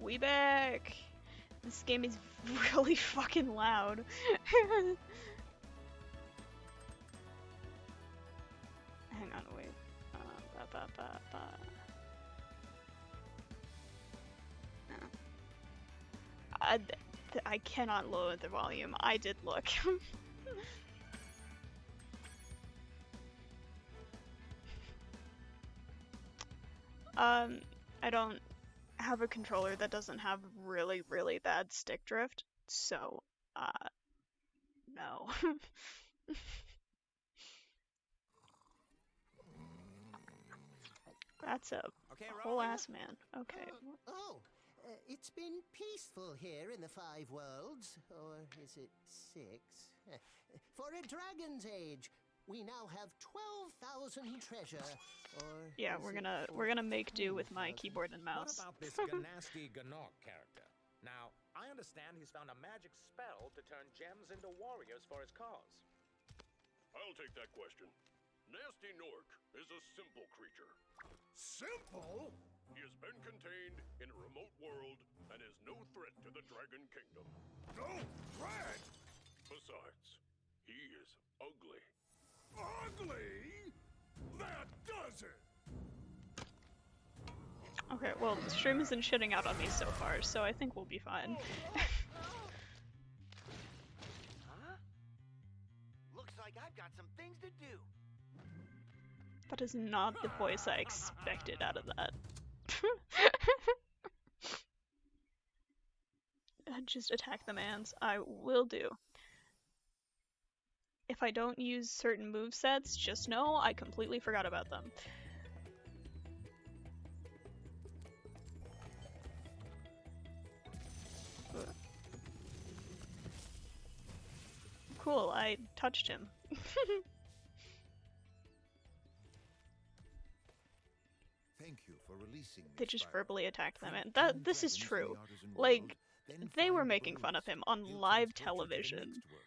we back! This game is really fucking loud. Hang on, wait. I cannot lower the volume. I did look. I don't have a controller that doesn't have really, really bad stick drift, so, no. That's a whole ass man. Okay. It's been peaceful here in the 5 worlds, or is it 6? For a dragon's age, we now have 12,000 treasure. Or yeah, we're gonna make do with my keyboard and mouse. What about this Ganasty Ganok character? Now, I understand he's found a magic spell to turn gems into warriors for his cause. I'll take that question. Nasty Nork is a simple creature. Simple? He has been contained in a remote world and is no threat to the Dragon Kingdom. No threat? Besides, he is ugly. Ugly? That does it! Okay, well, the stream isn't shitting out on me so far, so I think we'll be fine. Huh? Looks like I've got some things to do. That is not the voice I expected out of that. Just attack the mans. I will do. If I don't use certain movesets, just know I completely forgot about them. Cool, I touched him. Thank you for releasing me, They just Spyro. verbally attacked them, and Track 10 this is dragons true. in the artisan Like, world, then they were find the making fun of blues. him on He'll live transport you to the television. next world.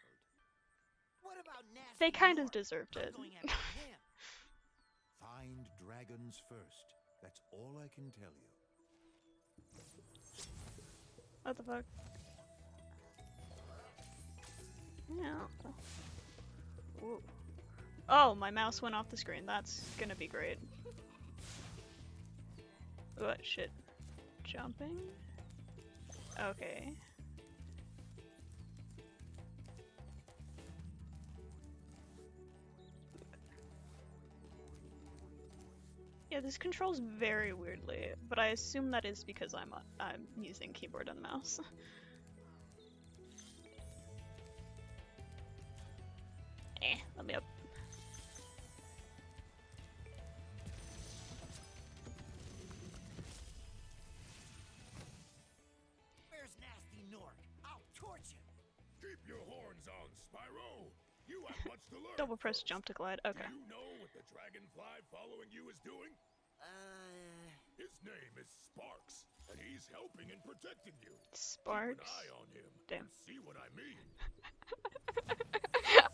What about Nasty They kind of Nork? deserved I'm it. going after him. Find dragons first. That's all I can tell you. What the fuck? Yeah. Ooh. Oh, my mouse went off the screen. That's gonna be great. What shit? Jumping? Okay. Yeah, this controls very weirdly, but I assume that is because I'm using keyboard and mouse. Let me up. Where's Nasty Nork? I'll torch him. Keep your horns on, Spyro. You have much to learn. Double press jump to glide. Okay. Do you know what the dragonfly following you is doing? His name is Sparks, and he's helping and protecting you. Sparks. Keep an eye on him. Damn. See what I mean?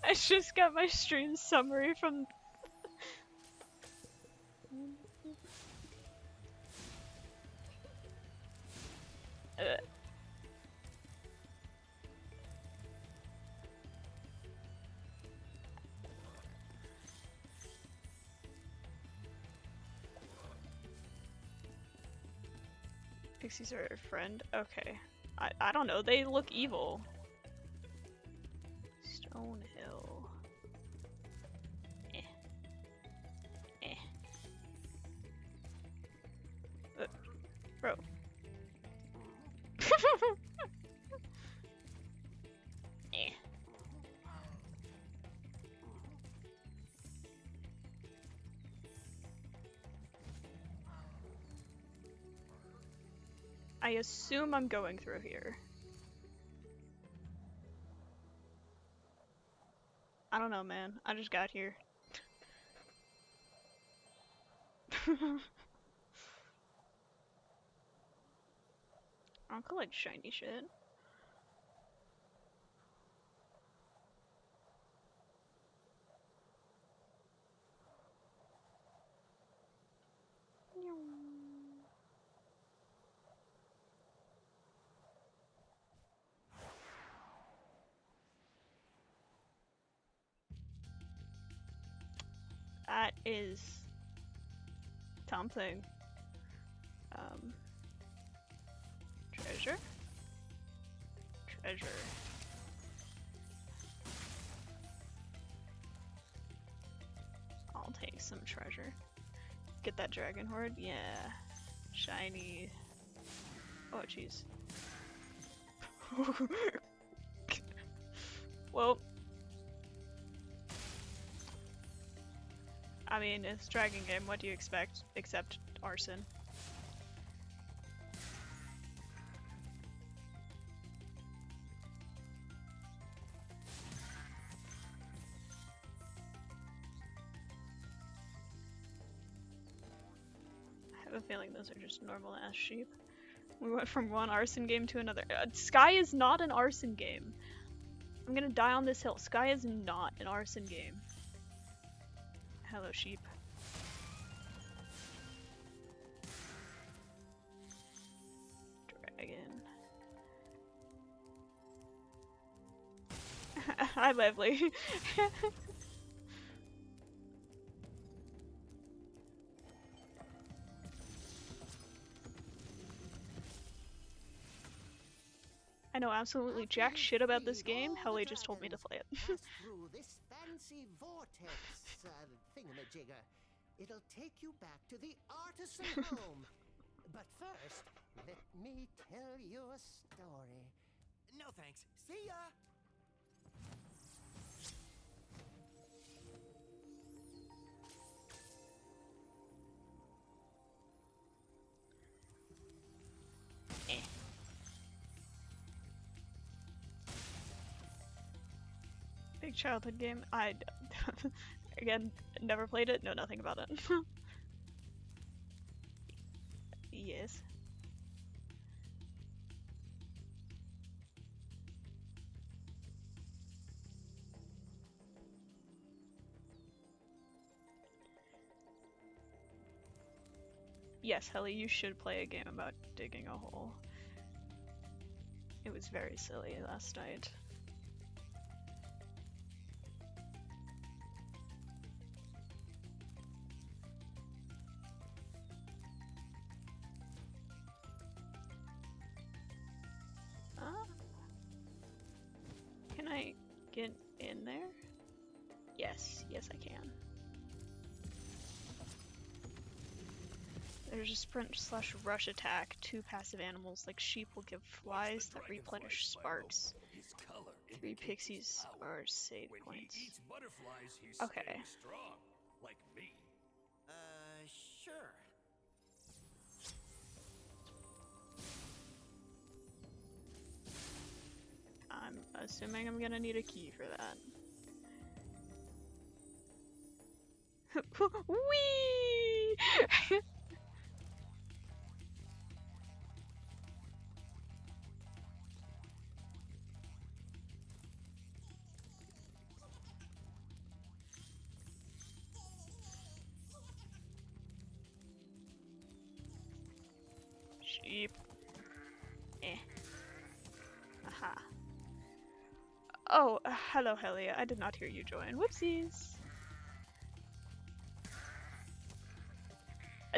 I just got my stream summary from. Pixies are a friend? Okay. I don't know, they look evil. Stone Hill. Bro. I assume I'm going through here. I don't know, man. I just got here. I don't collect shiny shit. That is something. Treasure? Treasure. I'll take some treasure. Get that dragon horde? Yeah. Shiny. Oh, jeez. Well, I mean, it's a dragon game. What do you expect? Except arson. I have a feeling those are just normal ass sheep. We went from one arson game to another. Sky is not an arson game. I'm gonna die on this hill. Sky is not an arson game. Hello, sheep. Dragon. Hi, Lively. I know absolutely jack shit about this game. Helle just told me to play it. Pass through this fancy vortex thingamajigger. It'll take you back to the artisan home. But first, let me tell you a story. No thanks. See ya! Big childhood game. I, again, never played it, know nothing about it. Yes. Yes, Helle, you should play a game about digging a hole. It was very silly last night. Can I get in there? Yes, yes I can. There's a sprint/rush attack. 2 passive animals like sheep will give flies that replenish sparks. 3 pixies are save points. Okay. Strong, like me. Sure. I'm assuming I'm gonna need a key for that. Whee! Sheep. Aha. Oh, hello, Helia. I did not hear you join. Whoopsies.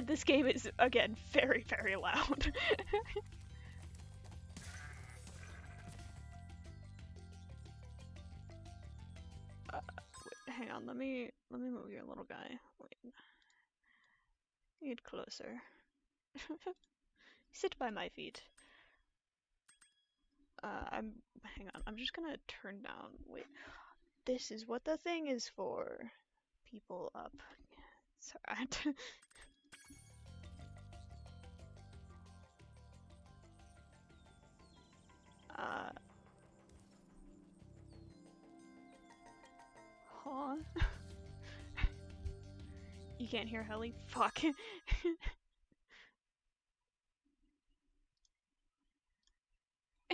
This game is, again, very, very loud. Wait, hang on, let me move your little guy. Wait. Get closer. Sit by my feet. Hang on, I'm just gonna turn down, wait. This is what the thing is for. People up. Sorry. Huh? You can't hear Helle? Fuck.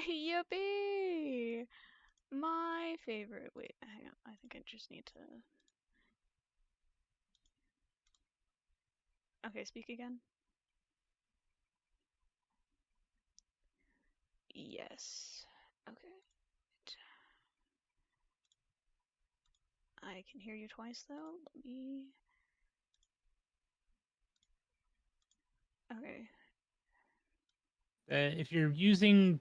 Yippee! My favorite. Wait, hang on. I think I just need to. Okay, speak again. Yes. Okay. I can hear you twice though. Let me Okay. If you're using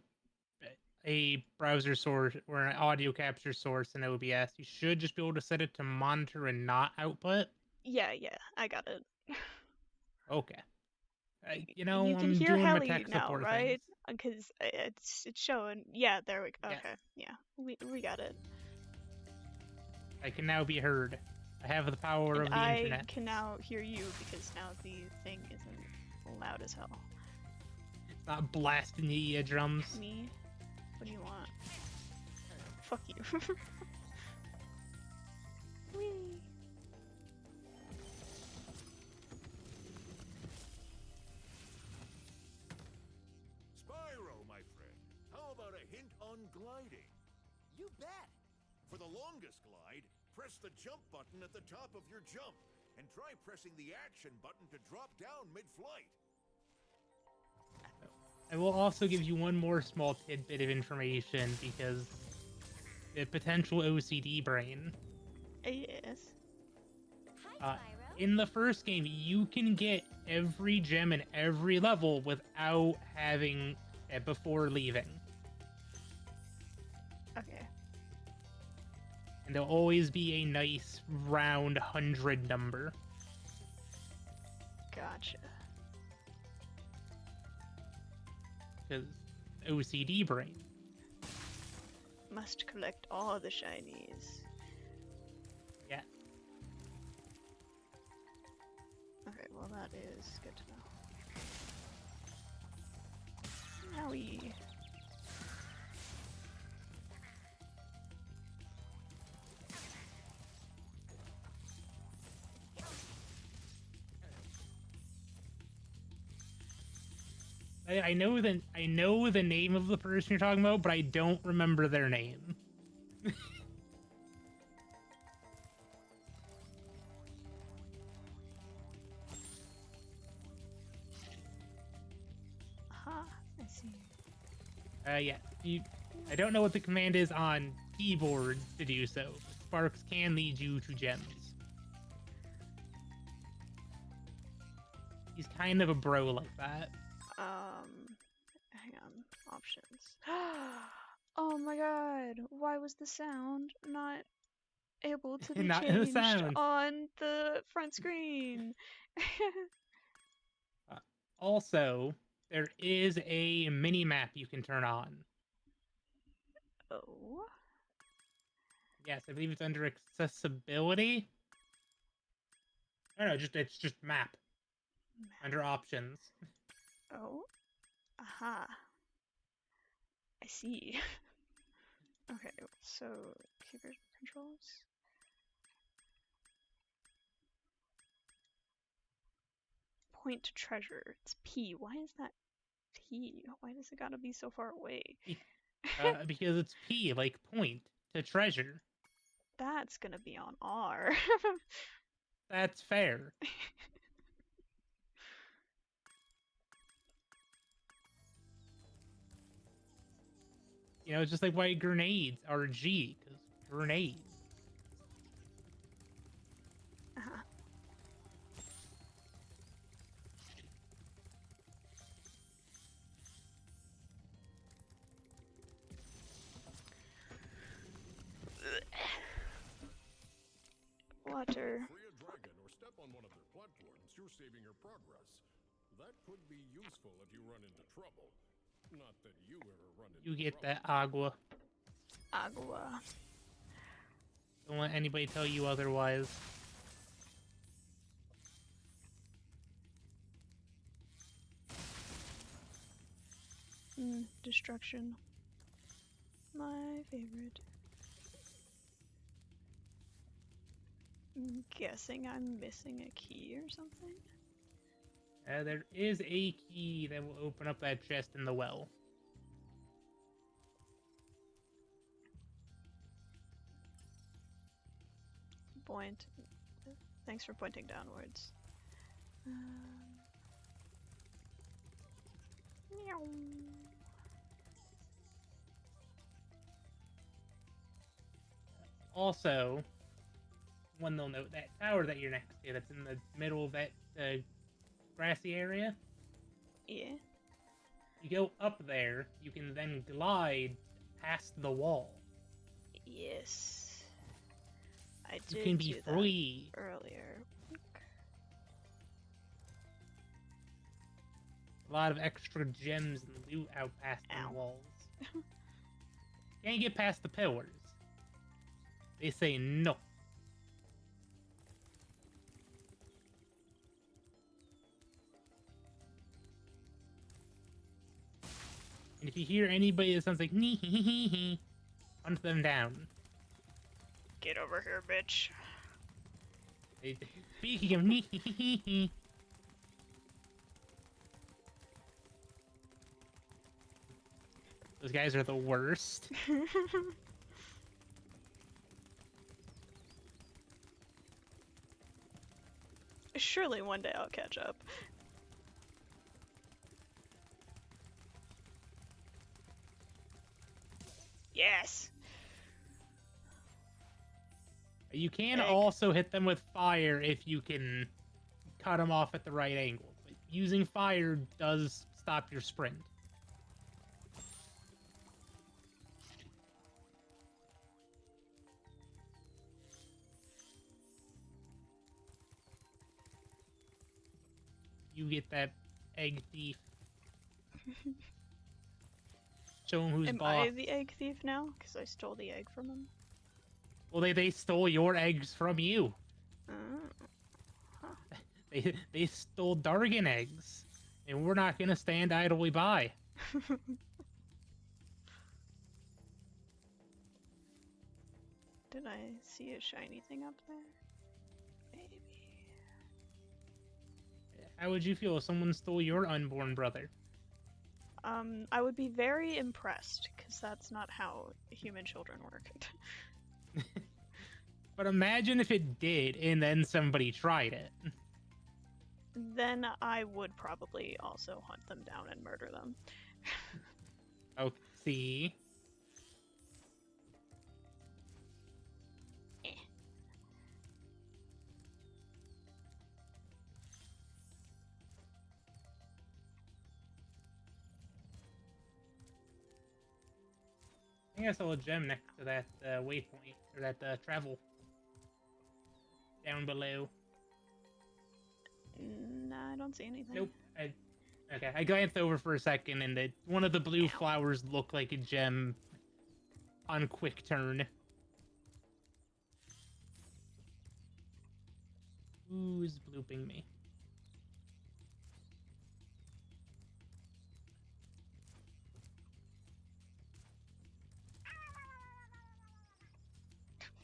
a browser source or an audio capture source in OBS, you should just be able to set it to monitor and not output. Yeah, I got it. Okay. You can I'm hear doing my helle tech now, support right? things. Because it's showing. Yeah, there we go. Yeah. Okay, yeah, we got it. I can now be heard. I have the power And of the I internet. can now hear you because now the thing isn't loud as hell. It's not blasting the eardrums. Me? What do you want? Fuck you. Whee! Spyro, my friend. How about a hint on gliding? You bet. For the longest glide, press the jump button at the top of your jump, and try pressing the action button to drop down mid-flight. I will also give you one more small tidbit of information because the potential OCD brain. Yes. In the first game, you can get every gem in every level without having it before leaving. Okay. And there'll always be a nice round 100 number. Gotcha. Because OCD brain. Must collect all the shinies. Yeah. Okay, well that is good to know. Owie. I know the name of the person you're talking about, but I don't remember their name. Aha, I see. Yeah. I don't know what the command is on keyboard to do so. Sparks can lead you to gems. He's kind of a bro like that. Hang on. Options. Oh my god, why was the sound not able to be Not in the changed sound. on the front screen? Also, there is a mini map you can turn on. Oh? Yes, I believe it's under accessibility. No, it's just map under options. Oh? Aha. I see. Okay, so keyboard controls. Point to treasure. It's P. Why is that P? Why does it gotta be so far away? Because it's P, like point to treasure. That's gonna be on R. That's fair. It's just like why grenades are G, because grenades. Uh-huh. Water. Free a dragon or step on one of their platforms, you're saving your progress. That could be useful if you run into trouble. Not that you ever run into You get trouble. that agua. Agua. Don't let anybody tell you otherwise. Destruction. My favorite. I'm guessing I'm missing a key or something. There is a key that will open up that chest in the well. Point. Thanks for pointing downwards. Meow. Also, one little note, that tower that you're next to, that's in the middle of that grassy area, Yeah. You go up there, you can then glide past the wall. Yes. I You did can be do free. that earlier. A lot of extra gems and loot out past Ow. the walls. Can't get past the pillars. They say no. And if you hear anybody that sounds like nee hee hee hee, hunt them down. Get over here, bitch. Speaking of nee hee hee hee. Those guys are the worst. Surely one day I'll catch up. Yes! You can Egg. also hit them with fire if you can cut them off at the right angle. But using fire does stop your sprint. You get that egg thief. Show him who's Am boss. I the egg thief now? Because I stole the egg from him? Well, they stole your eggs from you. Oh. They stole Dargan eggs. And we're not going to stand idly by. Did I see a shiny thing up there? Maybe. How would you feel if someone stole your unborn brother? I would be very impressed, because that's not how human children work. But imagine if it did, and then somebody tried it. Then I would probably also hunt them down and murder them. Oh, see? I think I saw a gem next to that waypoint, or that travel. Down below. Nah, I don't see anything. Nope. Okay, I glanced over for a second, and one of the blue flowers looked like a gem on quick turn. Who's blooping me?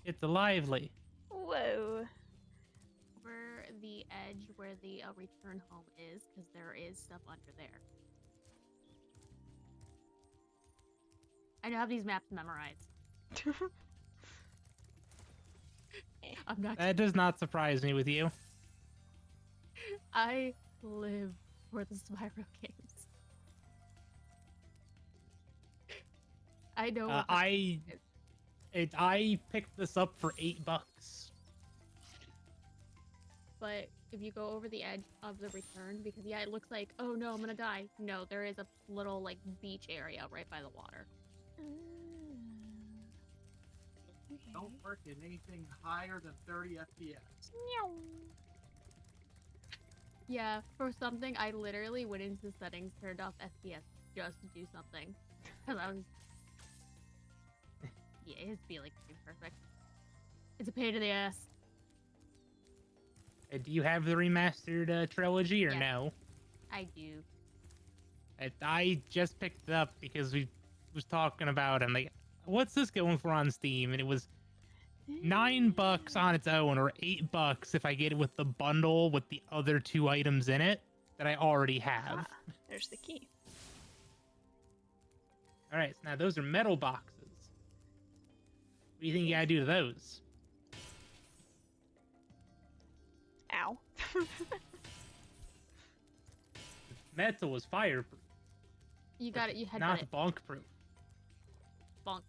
It's lively. Whoa. Over the edge where the return home is, because there is stuff under there. I know how these maps memorized. I'm not. That does not surprise me with you. I live for the Spyro games. I know. what I picked this up for $8. But if you go over the edge of the return, because yeah, it looks like, oh no, I'm gonna die. No, there is a little like beach area right by the water. Don't work in anything higher than 30 FPS. Yeah, for something, I literally went into the settings, turned off FPS just to do something. Because I was... Yeah, it's feeling perfect. It's a pain in the ass. Do you have the remastered trilogy or Yeah. no? I do. I just picked it up because we was talking about it. I'm like, what's this going for on Steam? And it was $9 on its own, or $8 if I get it with the bundle with the other 2 items in it that I already have. Ah, there's the key. All right, so now those are metal boxes. What do you think you gotta do to those? Ow. Metal is fireproof, You got it. You had not it. bonk proof. Bonk.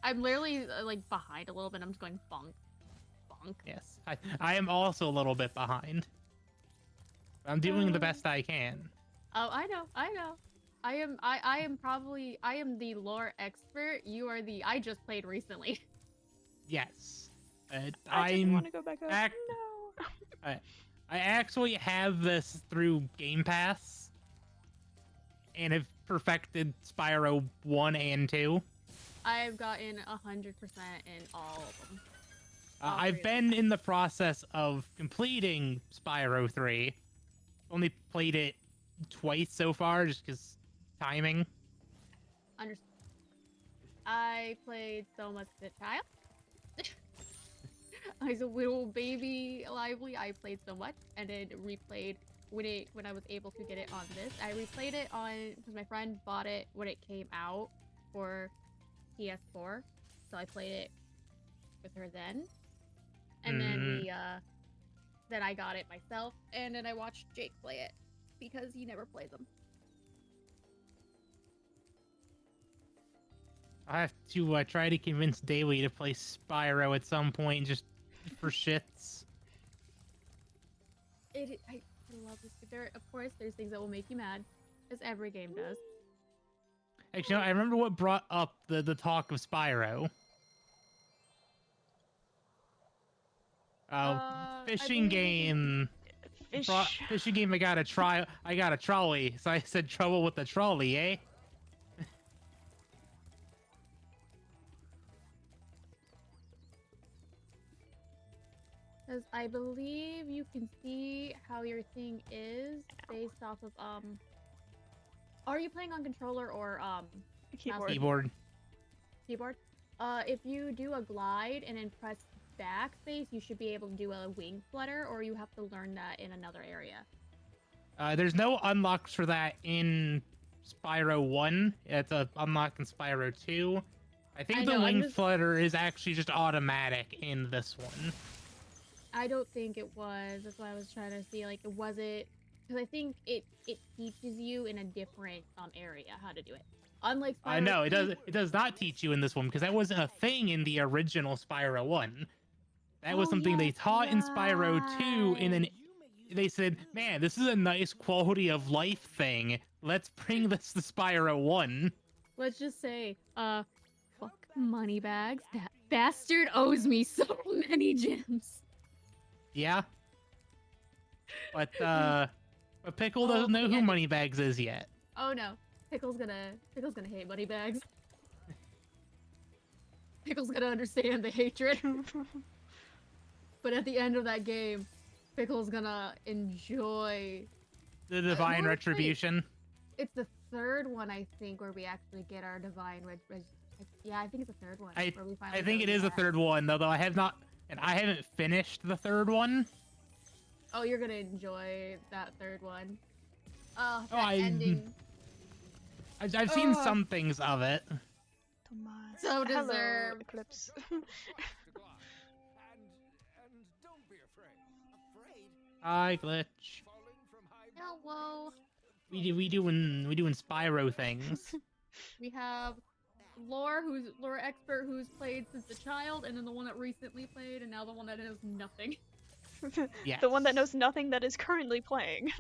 I'm literally like behind a little bit. I'm just going bonk. Bonk. Yes, I am also a little bit behind. I'm doing the best I can. Oh, I know. I am the lore expert. You are the I just played recently. Yes. I didn't I'm want to go back up. No. I actually have this through Game Pass, and have perfected Spyro 1 and 2. I've gotten 100% in all of them. I've been in the process of completing Spyro 3. Only played it twice so far, just because timing. Understood. I played so much as a child. As a little baby lively, I played so much, and then replayed when I was able to get it on this. I replayed it on because my friend bought it when it came out for PS4, so I played it with her then, and then I got it myself, and then I watched Jake play it because he never played them. I have to try to convince Daly to play Spyro at some point, just for shits. I love this. Of course, there's things that will make you mad, as every game does. Actually, no, I remember what brought up the talk of Spyro. Fishing game. Fishing game. I got a trolley. So I said trouble with the trolley, eh? Because I believe you can see how your thing is based off of Are you playing on controller or Keyboard. Keyboard. If you do a glide and then press backspace, you should be able to do a wing flutter, or you have to learn that in another area. There's no unlocks for that in Spyro 1. It's a unlock in Spyro 2. I think the wing flutter is actually just automatic in this one. I don't think it was. That's why I was trying to see, like, was it... Because I think it teaches you in a different area how to do it. Unlike Spyro No, 2, it does not teach you in this one, because that wasn't a thing in the original Spyro 1. That was something they taught in Spyro 2, and then they said, man, this is a nice quality of life thing. Let's bring this to Spyro 1. Let's just say, fuck Moneybags. That bastard owes me so many gems. Yeah. But Pickle doesn't know who Moneybags is yet. Oh no. Pickle's gonna hate Moneybags. Pickle's gonna understand the hatred. But at the end of that game, Pickle's gonna enjoy the divine retribution. It's the third one, I think, where we actually get our divine yeah, I think it's the third one. I think it is the third one, though I haven't finished the third one. Oh, you're gonna enjoy that third one. Ending. I've seen some things of it. So deserved. Eclipse. And don't be afraid. Afraid? Hi, Glitch. Hello. We doing Spyro things. We have lore expert who's played since a child, and then the one that recently played, and now the one that knows nothing. Yes. The one that knows nothing that is currently playing.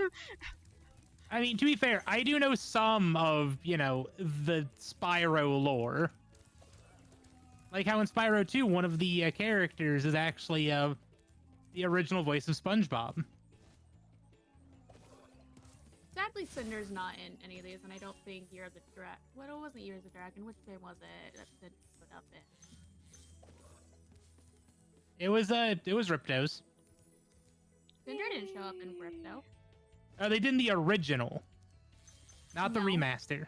I mean, to be fair, I do know some of, the Spyro lore. Like how in Spyro 2, one of the characters is actually the original voice of SpongeBob. Sadly, Cinder's not in any of these, and I don't think Year of the Dragon. What wasn't Year of the Dragon? Which game was it that Cinder put up in? It was Ripto's. Cinder didn't show up in Ripto. Oh, they did the original, not the remaster.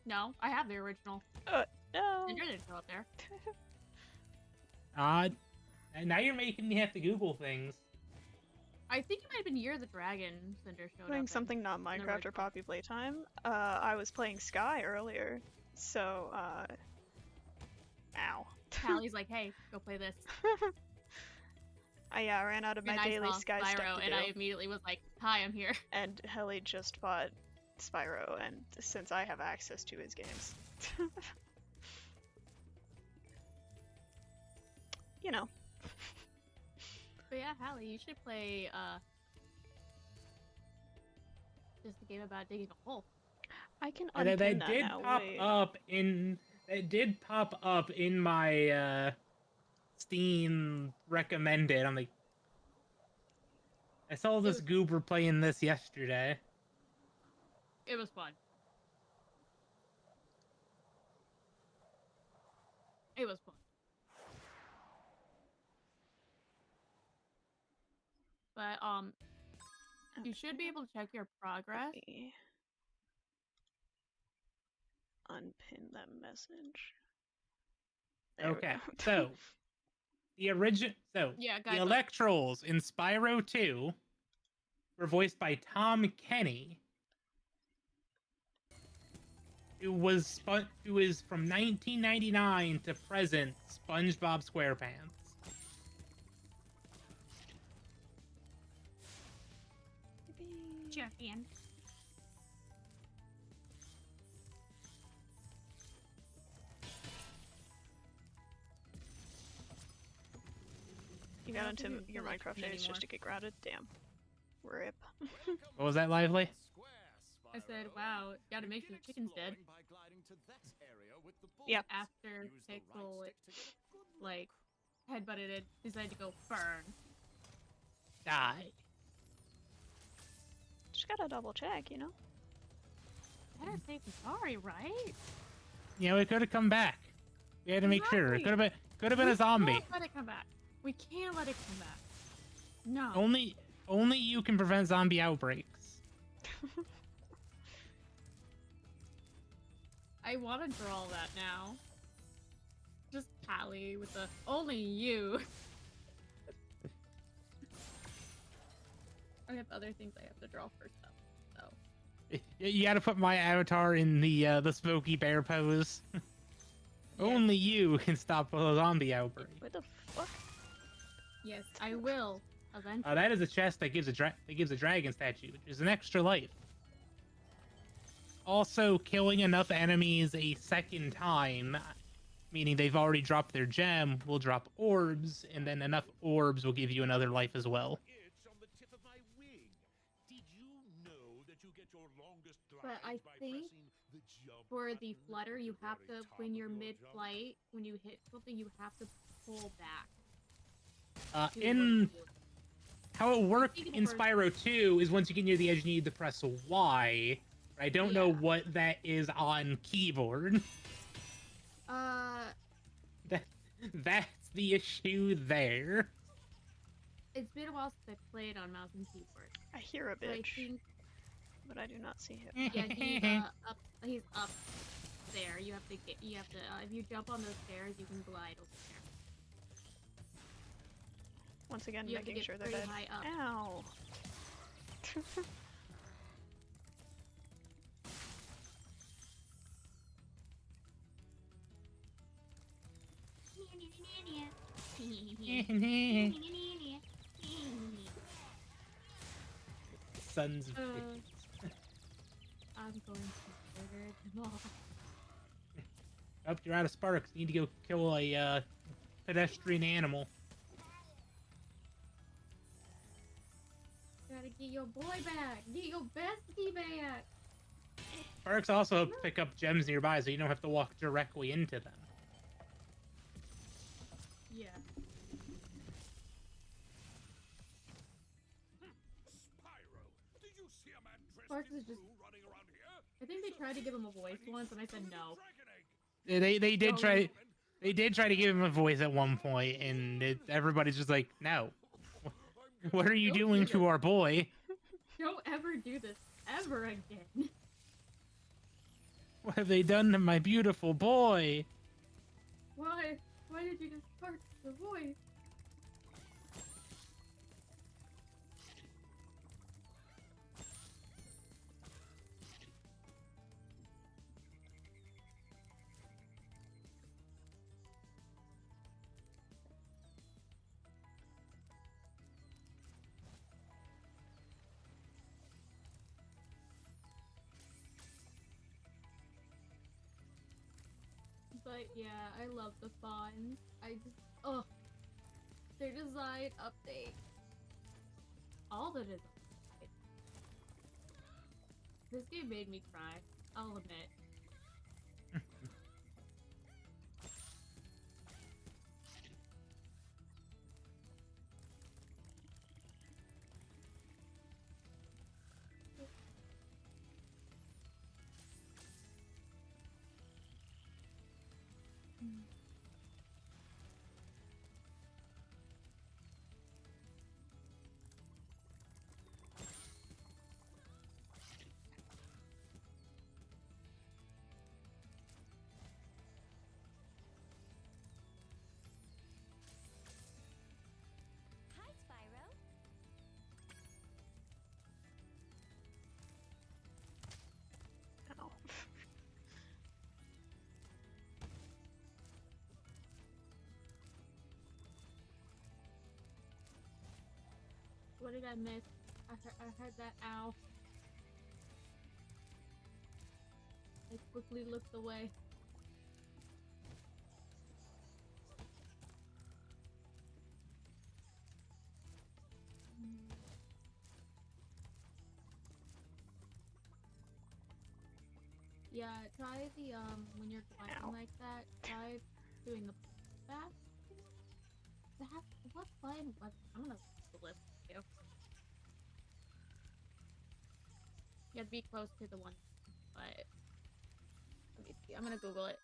No, I have the original. No. Cinder didn't show up there. And now you're making me have to Google things. I think it might have been Year of the Dragon. Cinder showed Playing up. something not Minecraft or Poppy Playtime. I was playing Sky earlier, so ow. Hallie's like, hey, go play this. I ran out of my daily Sky stuff to and do. I immediately was like, hi, I'm here. And Helle just bought Spyro, and since I have access to his games. You know. But yeah, Hallie, you should play just a game about digging a hole. I can And unpin that that did now. pop Wait. up in my Steam recommended. I'm like, I saw this goober playing this yesterday. It was fun. It was fun. But you should be able to check your progress. Let me unpin that message. There Okay, we go. so the Electrolls in Spyro 2 were voiced by Tom Kenny, who is from 1999 to present SpongeBob SquarePants. Champion. You got into your Minecraft days just to get grounded? Damn. RIP. What was that, Lively? I said, wow, gotta make sure the chicken's dead. Yep. After Pickle, like, headbutted it, decided to go burn. Die. Just gotta double check, you know? Better safe than sorry, right? You know, it could have come back. We had to make sure. It could have been a zombie. We can't let it come back. We can't let it come back. No. Only you can prevent zombie outbreaks. I want to draw that now. Just Callie with the only you. I have other things I have to draw first though. So. You got to put my avatar in the Smokey Bear pose. Yeah. Only you can stop a zombie outbreak. What the fuck? Yes, I will eventually. That is a chest that gives a dragon statue, which is an extra life. Also, killing enough enemies a second time, meaning they've already dropped their gem, will drop orbs, and then enough orbs will give you another life as well. But I think for the flutter, you have to, when you're mid-flight, when you hit something, you have to pull back. How it worked in Spyro 2 is once you get near the edge, you need to press Y. I don't know what that is on keyboard. That's the issue there. It's been a while since I played on mouse and keyboard. I hear a bitch, but I do not see him. Yeah, he's up there. You have to if you jump on those stairs, you can glide over there. Once again, you making sure they're dead. High up. Ow. Sons of bitches. I'm going to murder them all. Oh, you're out of sparks. You need to go kill a pedestrian animal. Gotta get your boy back. Get your bestie back. Sparks also pick up gems nearby, so you don't have to walk directly into them. Yeah. Spyro, did you see a man dressed Sparks in is just. blue running around here? I think they tried to give him a voice once, and I said no. They did try. They did try to give him a voice at one point, and everybody's just like, no. What are you doing to our boy? Don't ever do this ever again. What have they done to my beautiful boy? Why? Why did you just part the voice? But yeah, I love the fawns. Their design update. All the design. This game made me cry. I'll admit. Hi, Spyro. Ow. What did I miss? I heard that ow. I quickly looked away. Yeah, try the when you're gliding Ow. like that, try doing the fast. That what button? What? I'm gonna flip you. You have to be close to the one, but let me see. I'm gonna Google it.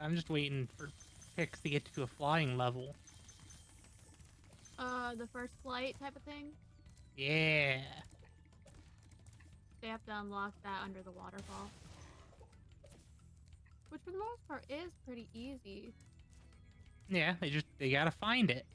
I'm just waiting for Pix to get to a flying level. The first flight type of thing. Yeah. They have to unlock that under the waterfall, which for the most part is pretty easy. Yeah, they gotta find it.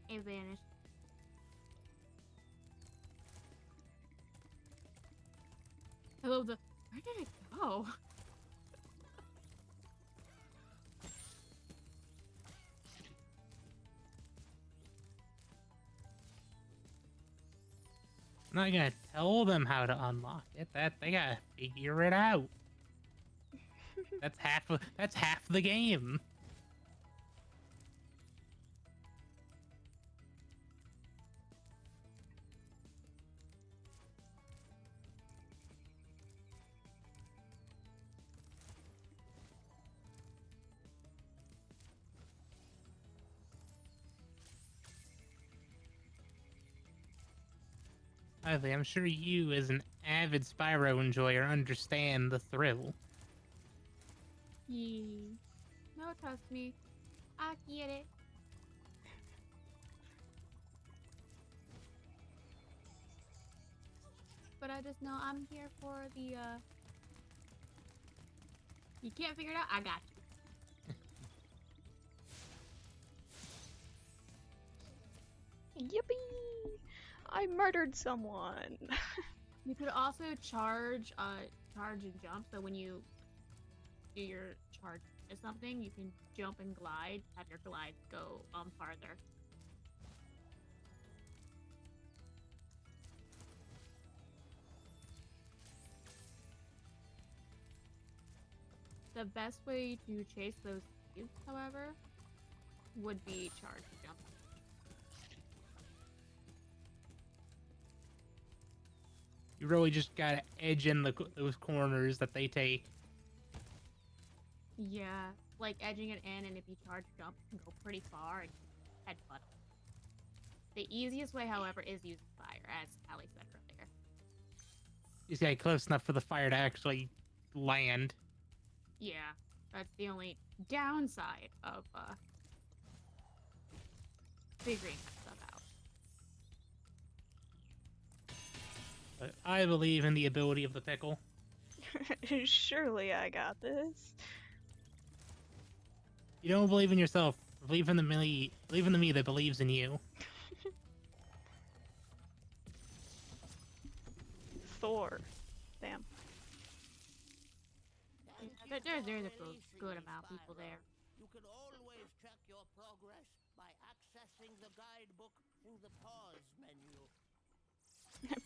It vanished. Hello, where did it go? I'm not gonna tell them how to unlock it. That they gotta figure it out. That's half the game. Ivy, I'm sure you, as an avid Spyro enjoyer, understand the thrill. Yeah. No, trust me. I get it. But I just know I'm here for the, You can't figure it out? I got you. Yippee! I murdered someone. You could also charge and jump. So when you do your charge to something, you can jump and glide. Have your glide go farther. The best way to chase those thieves, however, would be charge and jump. You really just gotta edge in those corners that they take. Yeah, like edging it in, and if you charge jump, you can go pretty far and headbutt. The easiest way, however, is using fire, as Allie said earlier. You get close enough for the fire to actually land. Yeah, that's the only downside of figuring that stuff out. But I believe in the ability of the pickle. Surely I got this. You don't believe in yourself. Believe in the me. Believe in the me that believes in you. Thor. Damn. There's a good amount of people there. You can always check your progress by accessing the guidebook through the pause menu.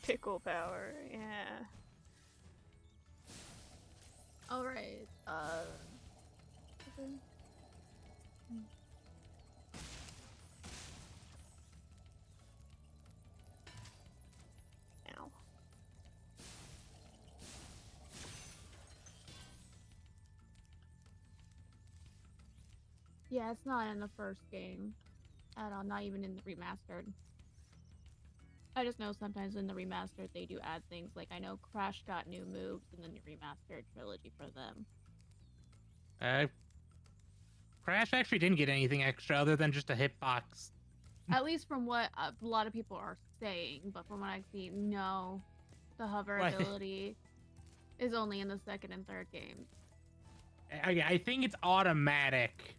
Pickle power, yeah. Alright, Ow. yeah, it's not in the first game at all, not even in the remastered. I just know sometimes in the remastered they do add things, like I know Crash got new moves in the new remastered trilogy for them. Crash actually didn't get anything extra other than just a hitbox. At least from what a lot of people are saying, but from what I've seen, no. The hover Right. ability is only in the second and third games. I think it's automatic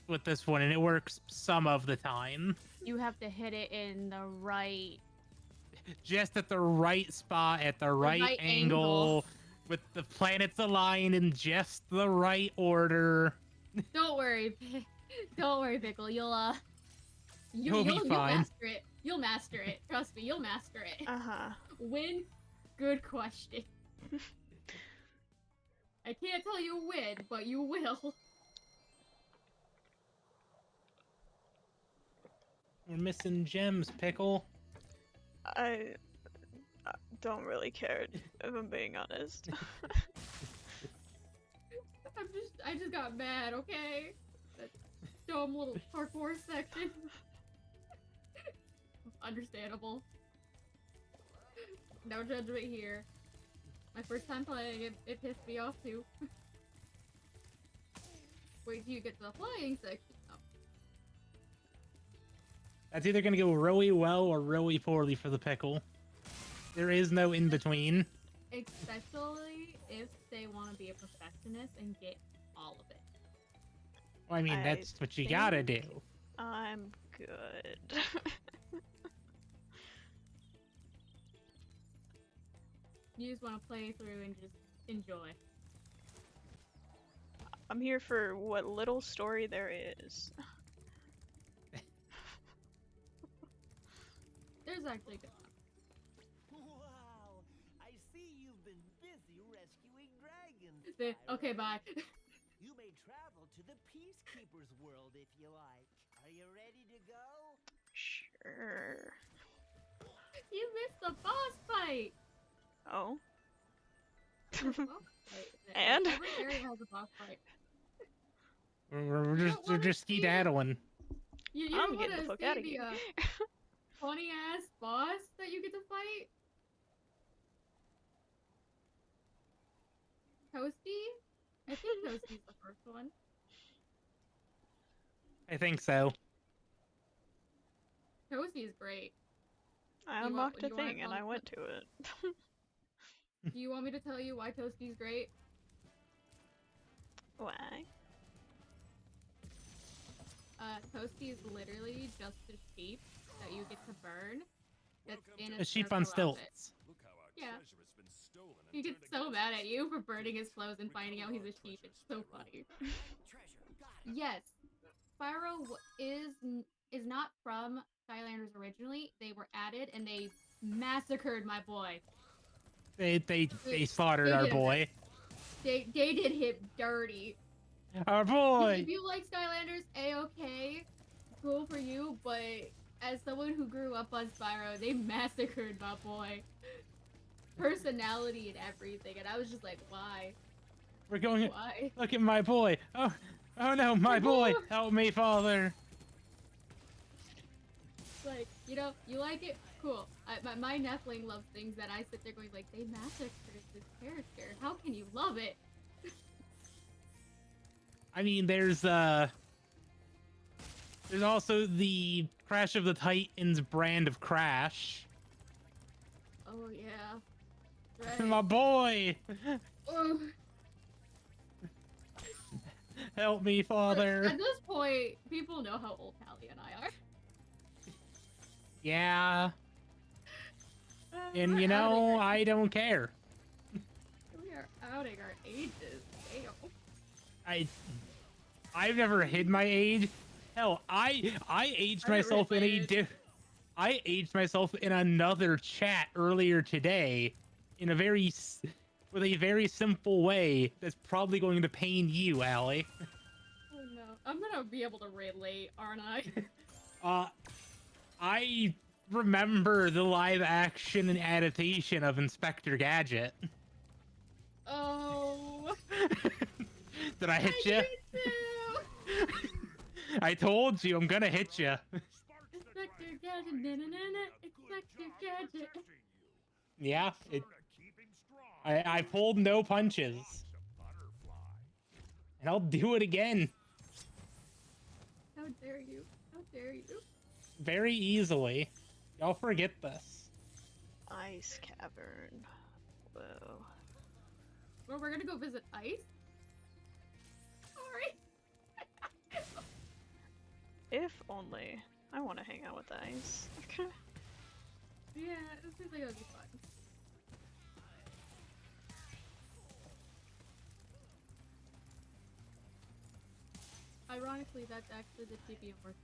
with this one, and it works some of the time. You have to hit it in the right... Just at the right spot, at the right angle, with the planets aligned in just the right order. Don't worry, don't worry, Pickle. You'll You'll be fine. master it. You'll master it. Trust me, you'll master it. Win? Good question. I can't tell you when, but you will. We're missing gems, Pickle. I don't really care, if I'm being honest. I just got mad, okay? That dumb little parkour section. Understandable. No judgment here. My first time playing it, it pissed me off too. Wait till you get to the flying section. Oh. That's either gonna go really well or really poorly for the Pickle. There is no in between. Especially if they want to be a perfectionist and get all of it. Well, I mean, that's what you gotta do. I'm good. You just want to play through and just enjoy. I'm here for what little story there is. There's actually good one. Wow, I see you've been busy rescuing dragons. Okay, bye. You may travel to the Peacekeeper's world if you like. Are you ready to go? Sure. You missed the boss fight! Oh. And? And? Every area has a boss fight. We're just skedaddling. You I'm don't getting the want fuck to out of see here. the funny ass boss that you get to fight? Toasty? I think Toasty's the first one. I think so. Toasty is great. I unlocked a thing and I went to it. Do you want me to tell you why Toasty's great? Why? Toasty is literally just a sheep that you get to burn. That's in A sheep on stilts. Look how our Yeah. treasure has been stolen and He gets turned so against mad us. at you for burning his clothes and finding out he's a sheep. It's so funny. Yes, Spyro is not from Skylanders originally. They were added and they massacred my boy. They slaughtered our boy. They did him dirty. Our boy! If you like Skylanders, A-okay, cool for you, but as someone who grew up on Spyro, they massacred my boy. Personality and everything, and I was just like, why? We're going. Why? Look at my boy. Oh no, my boy! Help me, Father. Like, you know, you like it? Cool. My Nephilim loves things that I sit there going like, they massacred this character. How can you love it? I mean, there's also the Crash of the Titans brand of Crash. Oh yeah. Right. My boy! Oh. Help me, Father! At this point, people know how old Callie and I are. Yeah. And We're you know, outing I don't care. we are outing our ages. Damn. I've never hid my age. Hell, I aged I never myself hid in my age. I aged myself in another chat earlier today in a with a very simple way that's probably going to pain you, Allie. Oh no. I'm gonna be able to relate, aren't I? I remember the live action and adaptation of Inspector Gadget. Oh. Did I hit I you? did too. I told you, I'm gonna hit you. Inspector Gadget, na-na-na-na, Inspector Gadget. Yeah, I pulled no punches. And I'll do it again. How dare you? How dare you? Very easily. Y'all forget this. Ice cavern. Whoa. Well, we're gonna go visit Ice? Sorry. If only. I want to hang out with Ice. Yeah, it seems like it would be fun. Ironically, that's actually the TP I'm working.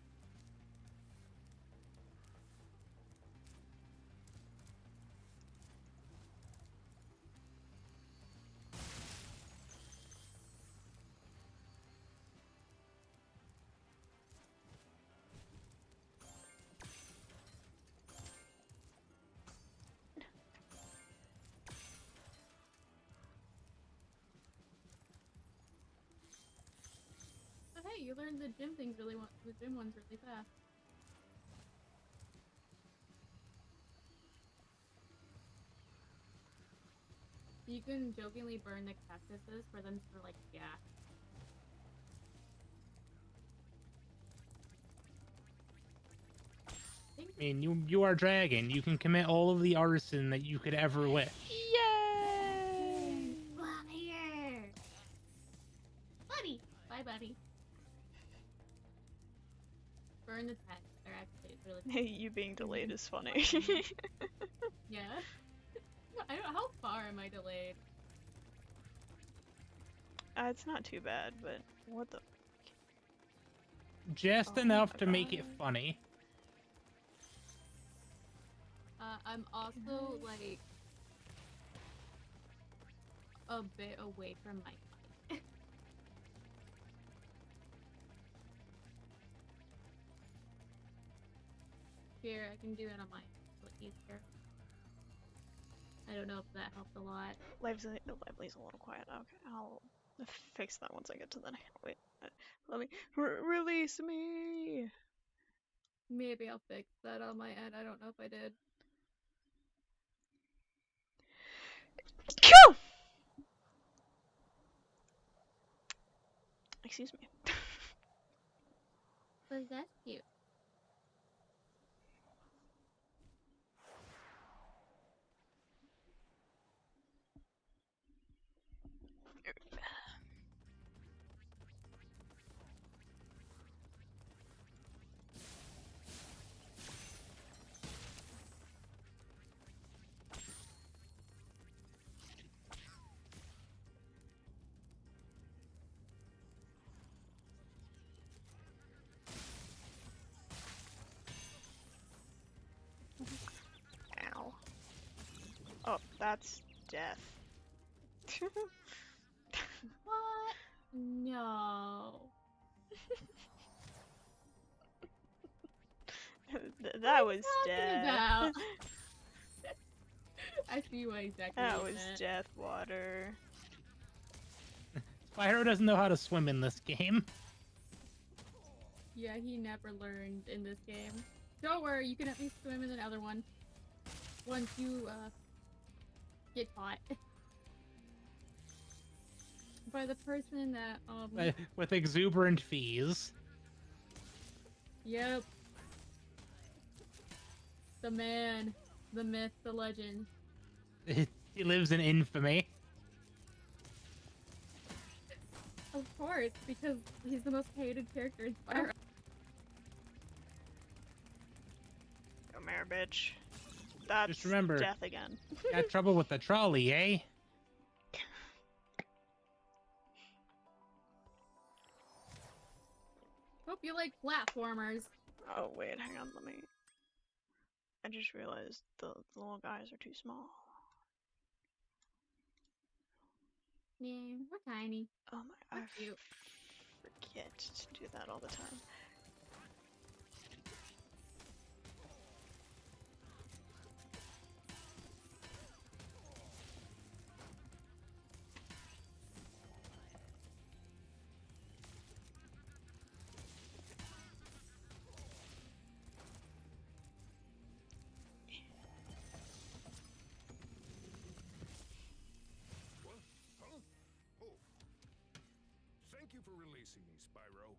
But hey, you learned the gym things the gym ones really fast. You can jokingly burn the cactuses for them to like react. I mean, you are dragon. You can commit all of the arson that you could ever wish. Yay! Come here! Buddy! Bye, buddy. Burn the pets. They're actually really Hey, you being delayed is funny. Yeah. I don't. How far am I delayed? It's not too bad, but what the? Just Oh enough my to make it God. funny. I'm also like a bit away from my mic. Here, I can do it on my foot easier. I don't know if that helped a lot. Lively's a little quiet. Okay, I'll fix that once I get to the. Wait, let me release me. Maybe I'll fix that on my end. I don't know if I did. Kill! Excuse me. Was that cute? Ow. Oh, that's death. What? No. That What are you was talking death. about? I see what exactly That you was meant. death water. Spyro doesn't know how to swim in this game. Yeah, he never learned in this game. Don't worry, you can at least swim in another one. Once you, get caught. By the person that, With exuberant fees. Yep. The man. The myth, the legend. He lives in infamy. Of course, because he's the most hated character in Spyro. Come here, bitch. That's Just remember, death again. got trouble with the trolley, eh? Hope you like platformers. Oh, wait, hang on, let me... I just realized the little guys are too small. Yeah, we're tiny. Oh my, I Cute. forget to do that all the time. What? Huh? Oh. Thank you for releasing me, Spyro.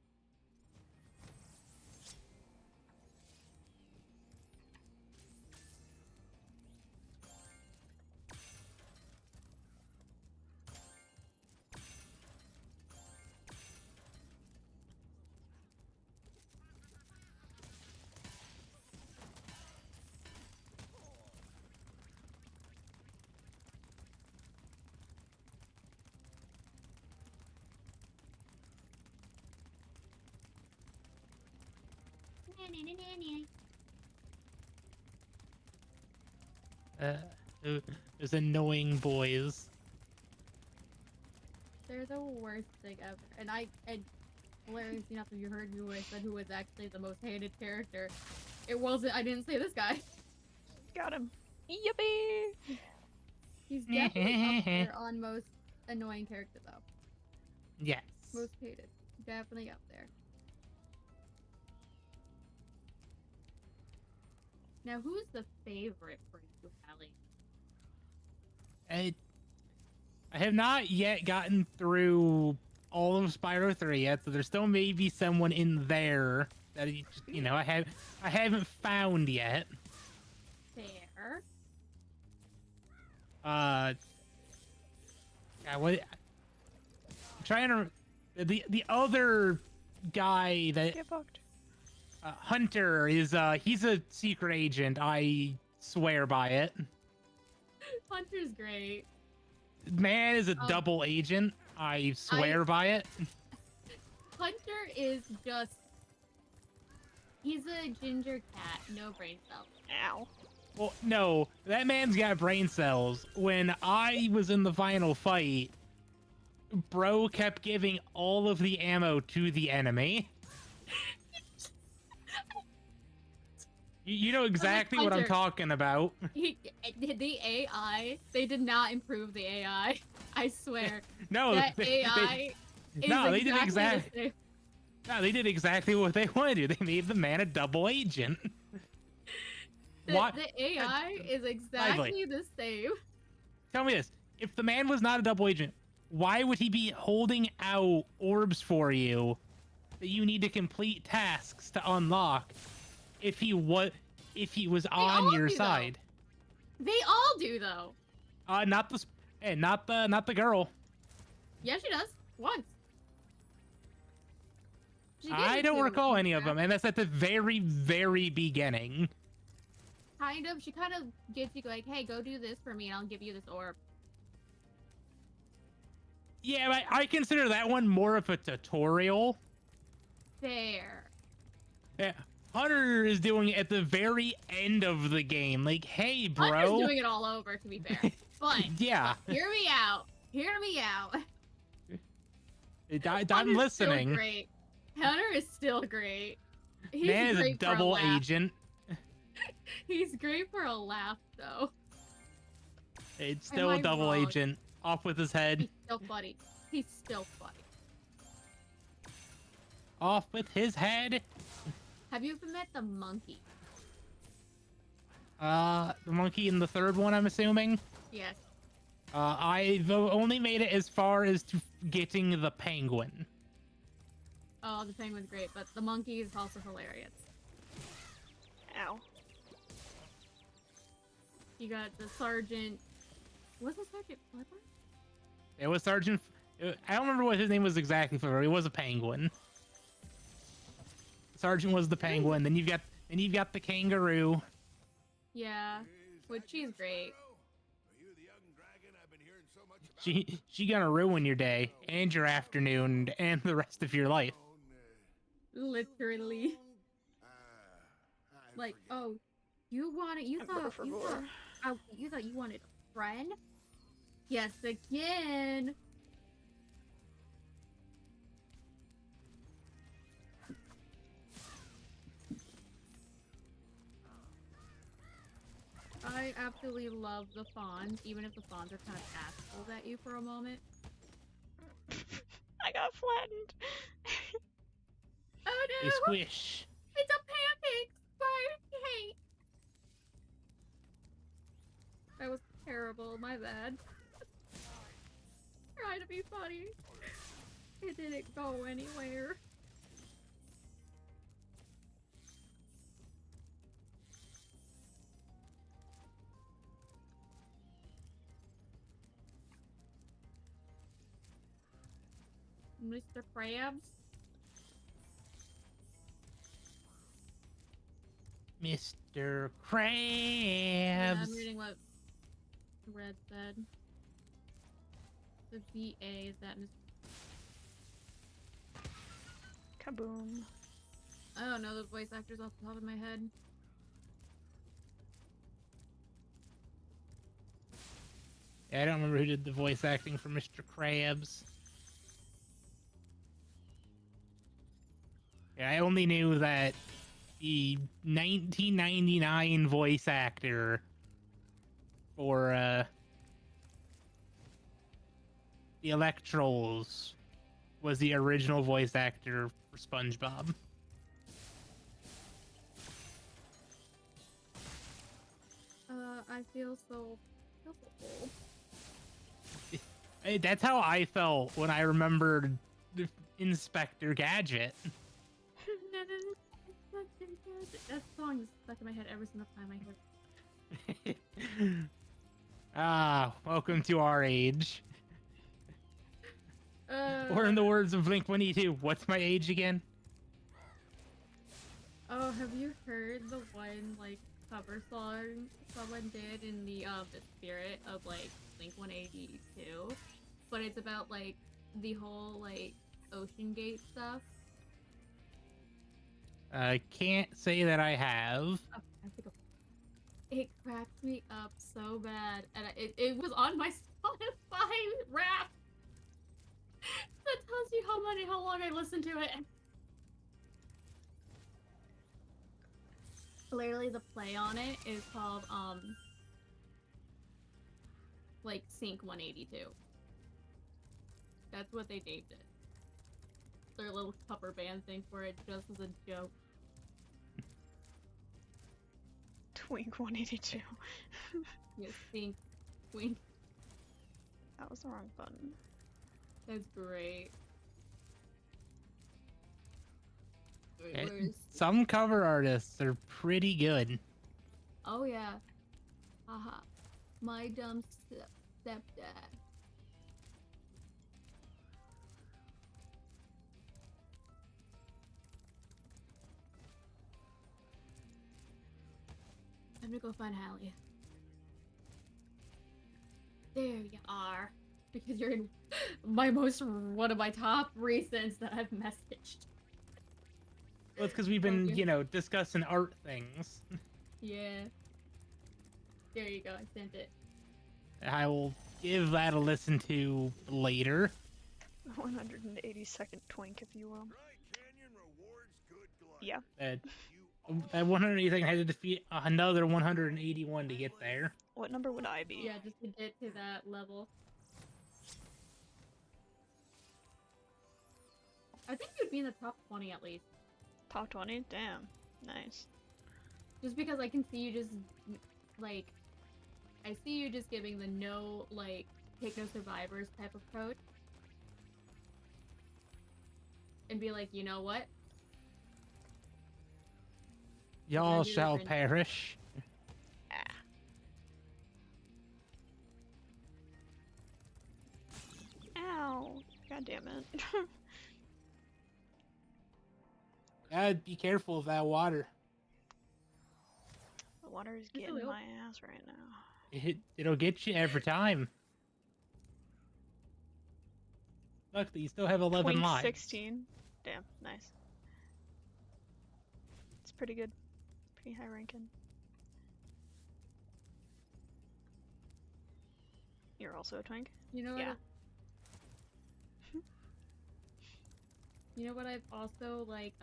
Those annoying boys. They're the worst thing ever. And hilarious enough, if you heard me when I said who was actually the most hated character, it wasn't, I didn't say this guy. Got him. Yippee! He's definitely up there on most annoying character though. Yes. Most hated. Definitely up there. Now, who's the favorite for you, Hallie? I have not yet gotten through all of Spyro 3 yet, so there still may be someone in there that you know I haven't found yet. Fair. Yeah, what? I'm trying to the other guy that Get fucked. Hunter is he's a secret agent. I swear by it. Hunter's great. Man is a double agent. I swear by it. Hunter is just... He's a ginger cat, no brain cells. Ow. Well, no, that man's got brain cells. When I was in the final fight, bro kept giving all of the ammo to the enemy. You know exactly what I'm talking about. The AI, they did not improve the AI. I swear. No, that AI is no, they exactly did exactly. No, they did exactly what they wanted to do. They made the man a double agent. The AI is exactly the same. Tell me this: if the man was not a double agent, why would he be holding out orbs for you that you need to complete tasks to unlock? If he was on your side, they all do though. Not the girl. Yeah, she does once. I don't recall any of them, and that's at the very, very beginning. Kind of. She kind of gets you like, "Hey, go do this for me, and I'll give you this orb." Yeah, I consider that one more of a tutorial. Fair. Yeah. Hunter is doing it at the very end of the game. Like, hey, bro. Hunter's doing it all over, to be fair. But yeah. Hear me out. Hear me out. I'm listening. Still great. Hunter is still great. He's Man is a great for double laugh. agent. He's great for a laugh, though. It's still a double agent. Off with his head. He's still funny. He's still funny. Off with his head. Have you ever met the monkey? The monkey in the third one, I'm assuming. Yes. I've only made it as far as to getting the penguin. Oh, the penguin's great, but the monkey is also hilarious. Ow. You got the sergeant. Was it Sergeant Flipper? It was Sergeant. I don't remember what his name was exactly. For he was a penguin. Sergeant was the penguin. Then you've got the kangaroo. Yeah, which she's great. Are you the young dragon I've been hearing so much about? She gonna ruin your day and your afternoon and the rest of your life. Literally. Like, oh, you wanted, you thought you wanted a friend? Yes, again. I absolutely love the fawns, even if the fawns are kind of assholes at you for a moment. I got flattened. Oh They no! squish. It's a pancake! Pancake! That was terrible, my bad. Trying to be funny. It didn't go anywhere. Mr. Krabs? Mr. Krabs. Yeah, I'm reading what Red said. The VA is that Kaboom. I don't know the voice actors off the top of my head. Yeah, I don't remember who did the voice acting for Mr. Krabs. Yeah, I only knew that the 1999 voice actor for the Electrols was the original voice actor for SpongeBob. I feel so old. Hey, that's how I felt when I remembered Inspector Gadget. That song is stuck in my head every single time I hear it. Ah, welcome to our age. Or in the words of Blink-182, what's my age again? Oh, have you heard the one like cover song someone did in the spirit of like Blink-182? But it's about like the whole like Ocean Gate stuff. Can't say that I have. It cracked me up so bad, and it was on my Spotify rap. That tells you how long I listened to it. Literally, the play on it is called like Sync 182. That's what they named it. Their little cover band thing for it, just as a joke. Twink 182. Yes, Sync, Wink. That was the wrong button. That's great. Wait, Eh, where's... Some cover artists are pretty good. Oh yeah. Haha. My dumb stepdad. I'm gonna go find Hallie. There you are. Because you're in one of my top recents that I've messaged. Well, it's because we've been, discussing art things. Yeah. There you go, I sent it. I will give that a listen to later. 182nd twink, if you will. Yeah. That 180 had to defeat another 181 to get there. What number would I be? Yeah, just to get to that level. I think you'd be in the top 20 at least. Top 20? Damn. Nice. Just because I can see you just, like, I see you just giving the no, like, take no survivors type approach. And be like, you know what? Y'all do the shall Grinch. perish. Ow. God damn it. Be careful of that water. The water is a getting little- my ass right now. It'll get you every time. Luckily, you still have 11 Twink lives. 16. Damn, nice. It's pretty good. Pretty high ranking. You're also a twink? You know what? Yeah. You know what I've also, like,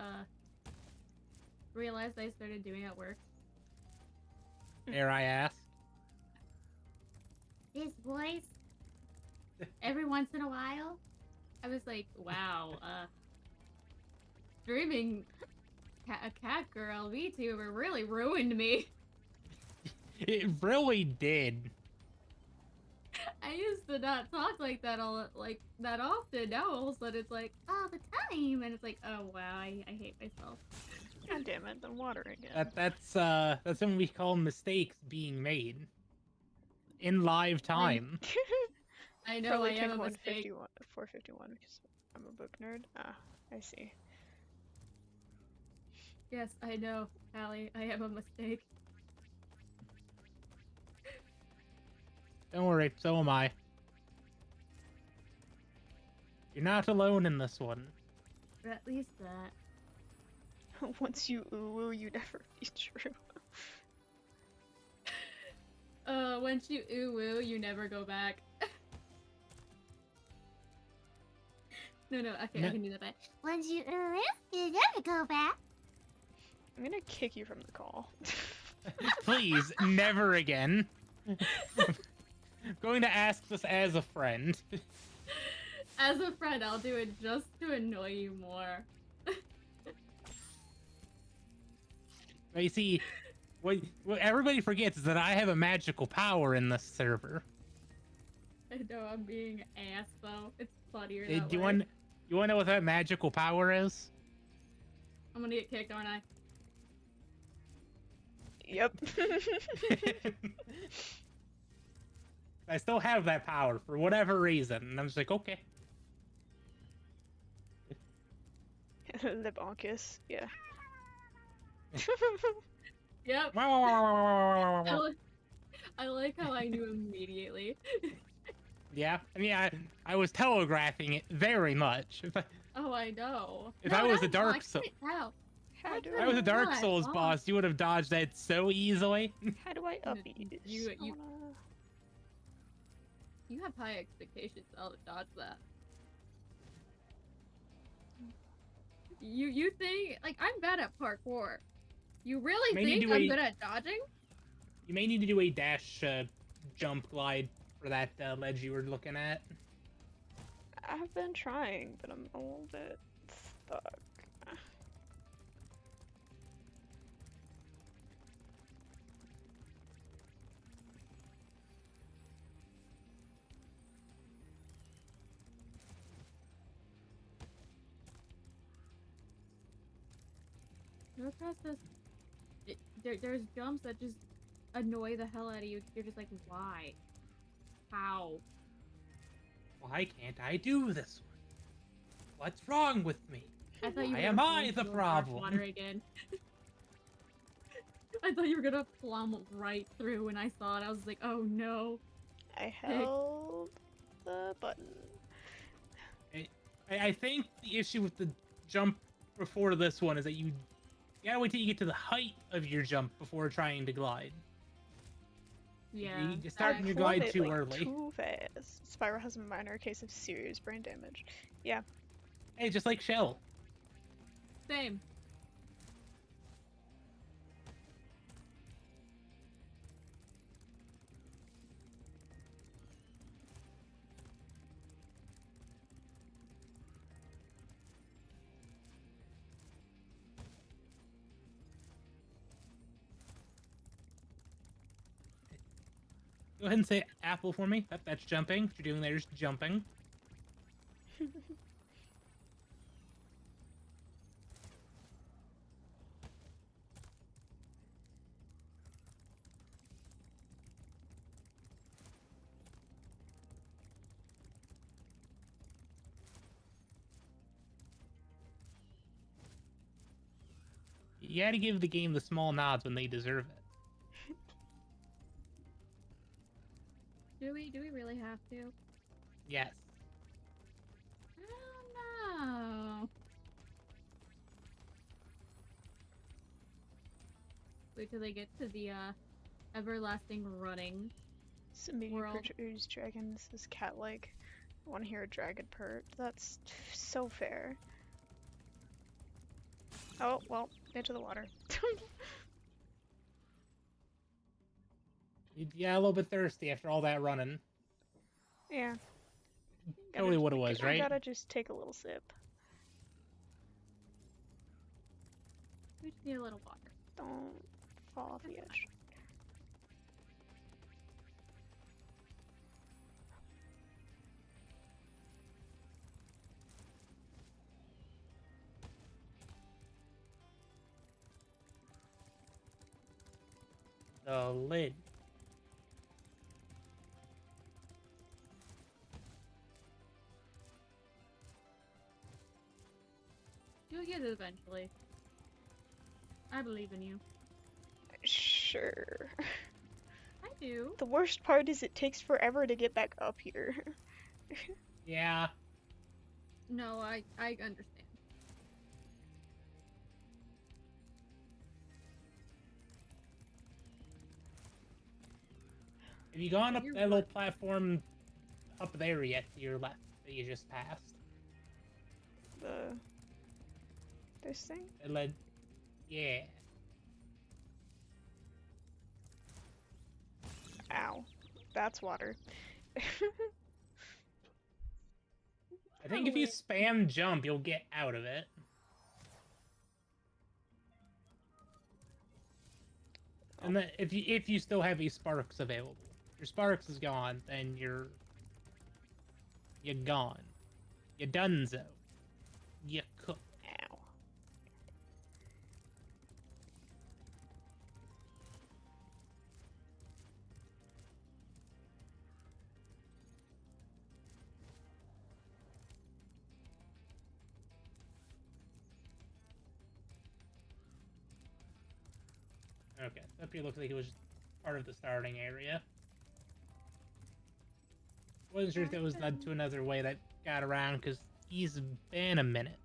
realized I started doing at work? Dare I ask? His voice. Every once in a while. I was like, wow, streaming a cat girl VTuber really ruined me. It really did. I used to not talk like that that often. Now all of a sudden it's like all the time, and it's like, oh wow, I hate myself. God damn it, the water again. That's when we call mistakes being made in live time. I know Probably I am took a mistake. 451 because I'm a book nerd. Ah, I see. Yes, I know, Allie. I am a mistake. Don't worry, so am I. You're not alone in this one. Or at least that. Once you ooh, you never be true. Once you ooh woo, you never go back. No, okay, I can do that back. Once you you never go back. I'm gonna kick you from the call. Please, never again. I'm going to ask this as a friend. As a friend, I'll do it just to annoy you more. But you see, what everybody forgets is that I have a magical power in this server. I know I'm being ass though. It's funnier Do that you way. want to know what that magical power is? I'm gonna get kicked, aren't I? Yep. I still have that power for whatever reason, and I'm just like, okay. Libonkis, yeah. Yep. Yeah, I like how I knew immediately. I mean, I was telegraphing it very much. Oh, I know. If I was a no, Dark I Soul, couldn't tell. How do if I was a Dark What? Souls Oh. boss, you would have dodged that so easily. How do I up these? You- I wanna- You have high expectations. I'll dodge that. You think like I'm bad at parkour? You really May need think to I'm wait. good at dodging? You may need to do a dash jump glide for that ledge you were looking at. I've been trying, but I'm a little bit stuck. Go across this. There's jumps that just annoy the hell out of you. You're just like, why? How? Why can't I do this one? What's wrong with me? I thought you Why were am gonna I fall the into dark problem? water again. I thought you were gonna plumb right through when I saw it. I was like, oh no. I held the button. I think the issue with the jump before this one is that you gotta wait till you get to the height of your jump before trying to glide. Yeah. You start your glide Plummet, too like, early. Too fast. Spyro has a minor case of serious brain damage. Yeah. Hey, just like Shell. Same. Go ahead and say apple for me. That's jumping. What you're doing there is jumping. You gotta give the game the small nods when they deserve it. Do we really have to? Yes. I don't know. Wait till they get to the everlasting running. Somebody World. produce dragons is cat-like. I want to hear a dragon purr. That's so fair. Oh, well, into the water. Yeah, a little bit thirsty after all that running. Yeah. Totally what it was, right? I gotta just take a little sip. We just need a little water. Don't fall off the edge. The lid. You'll get it eventually. I believe in you. Sure. I do. The worst part is it takes forever to get back up here. Yeah. No, I understand. Have you gone up You're that little platform up there yet to your left that you just passed? This thing? It led... Yeah. Ow. That's water. I think if you spam jump, you'll get out of it. And then if you still have your sparks available. If your sparks is gone, then you're gone. You donezo. You cook. Ow. Okay, so up here looks like it was part of the starting area. Wasn't sure if that was led to another way that got around, because he's been a minute.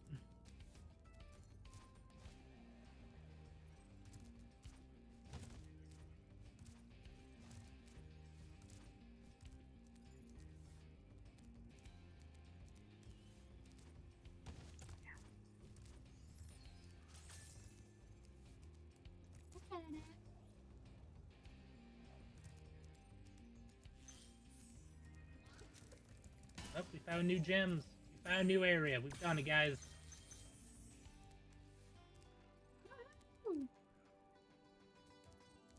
Oh, we found new gems. We found a new area. We've done it, guys.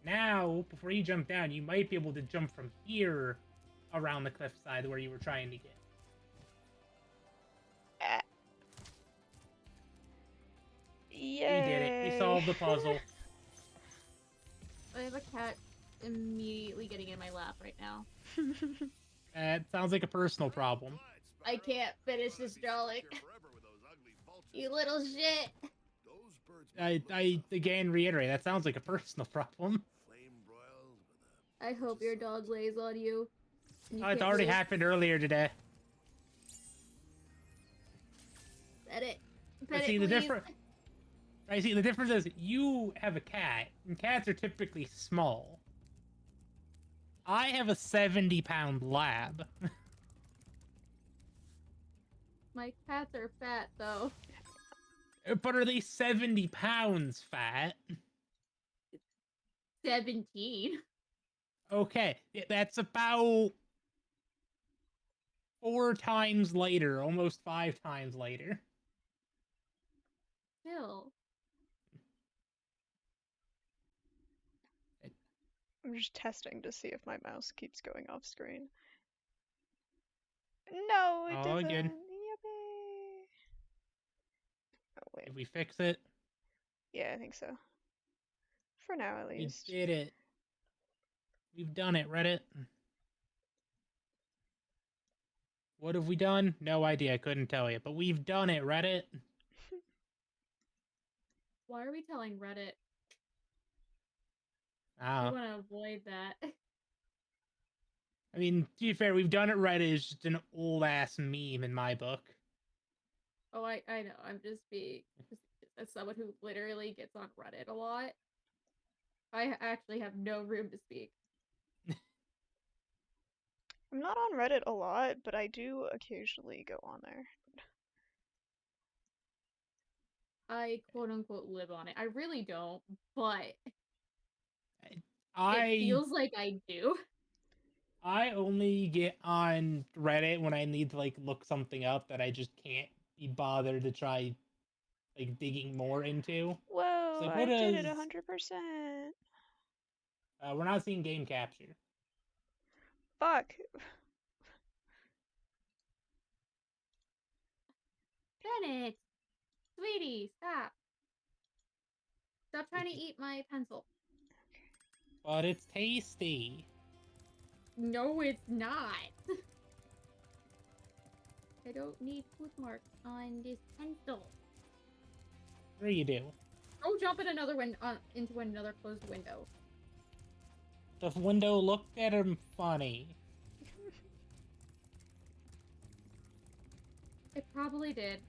Now, before you jump down, you might be able to jump from here around the cliffside where you were trying to get. Yay! We did it. We solved the puzzle. I have a cat immediately getting in my lap right now. That sounds like a personal problem. I can't finish this drawing. You little shit. I again reiterate, that sounds like a personal problem. I hope your dog lays on you. It already happened earlier today. Pet it. But see, the difference is you have a cat, and cats are typically small. I have a 70-pound lab. My cats are fat, though. But are they 70 pounds fat? 17. Okay, that's about 4 times later, almost 5 times later. Still. I'm just testing to see if my mouse keeps going off screen. No, it All doesn't. good. Yippee. Oh, wait. Did we fix it? Yeah, I think so. For now, at We least. did it. We've done it, Reddit. What have we done? No idea. I couldn't tell you. But we've done it, Reddit. Why are we telling Reddit? We Ah. want to avoid that. I mean, to be fair, we've done it, Reddit is just an old-ass meme in my book. Oh, I know. I'm just being... As someone who literally gets on Reddit a lot, I actually have no room to speak. I'm not on Reddit a lot, but I do occasionally go on there. I quote-unquote live on it. I really don't, but it I feels like I do. I only get on Reddit when I need to, like, look something up that I just can't be bothered to try, like, digging more into. Whoa, like, I what did it is... 100%. we're not seeing game capture. Fuck. Bennett! Sweetie, stop. Stop trying to eat my pencil. But it's tasty. No, it's not. I don't need food marks on this pencil. Sure you do. Go jump in another into another closed window. The window looked at him funny. It probably did.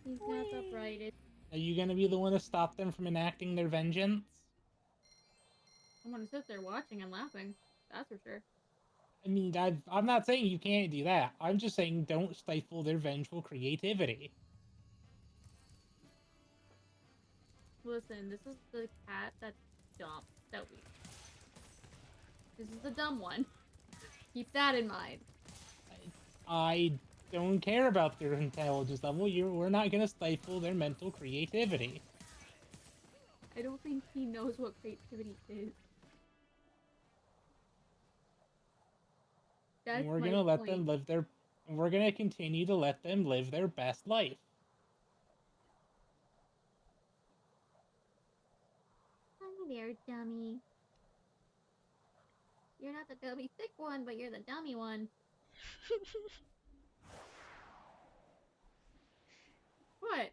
He's not upright. Are you gonna be the one to stop them from enacting their vengeance? I'm gonna sit there watching and laughing. That's for sure. I mean, I'm not saying you can't do that. I'm just saying don't stifle their vengeful creativity. Listen, this is the cat that's dumb. This is the dumb one. Keep that in mind. I don't care about their intelligence level. We're not gonna stifle their mental creativity. I don't think he knows what creativity is. That's We're my gonna let point. them live their... We're gonna continue to let them live their best life. Hi there, dummy. You're not the dummy sick one, but you're the dummy one. What?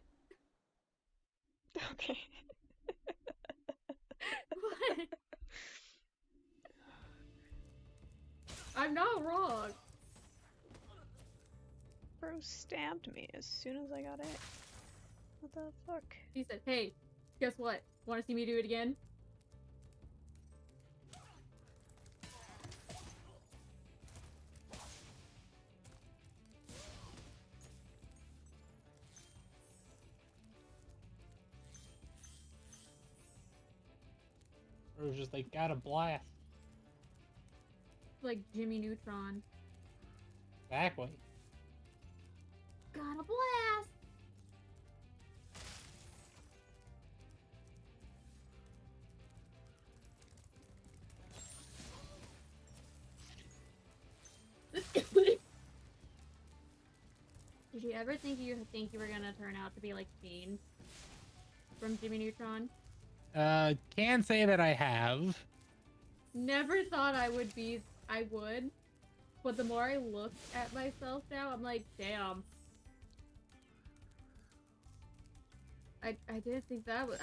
Okay. What? I'm not wrong. Bro stabbed me as soon as I got it. What the fuck? He said, hey, guess what? Want to see me do it again? Or just like got a blast. Like Jimmy Neutron. Exactly. Got a blast! Did you ever think you were gonna turn out to be like Gene from Jimmy Neutron? Can say that I have. Never thought I would. But the more I look at myself now, I'm like, damn. I didn't think I was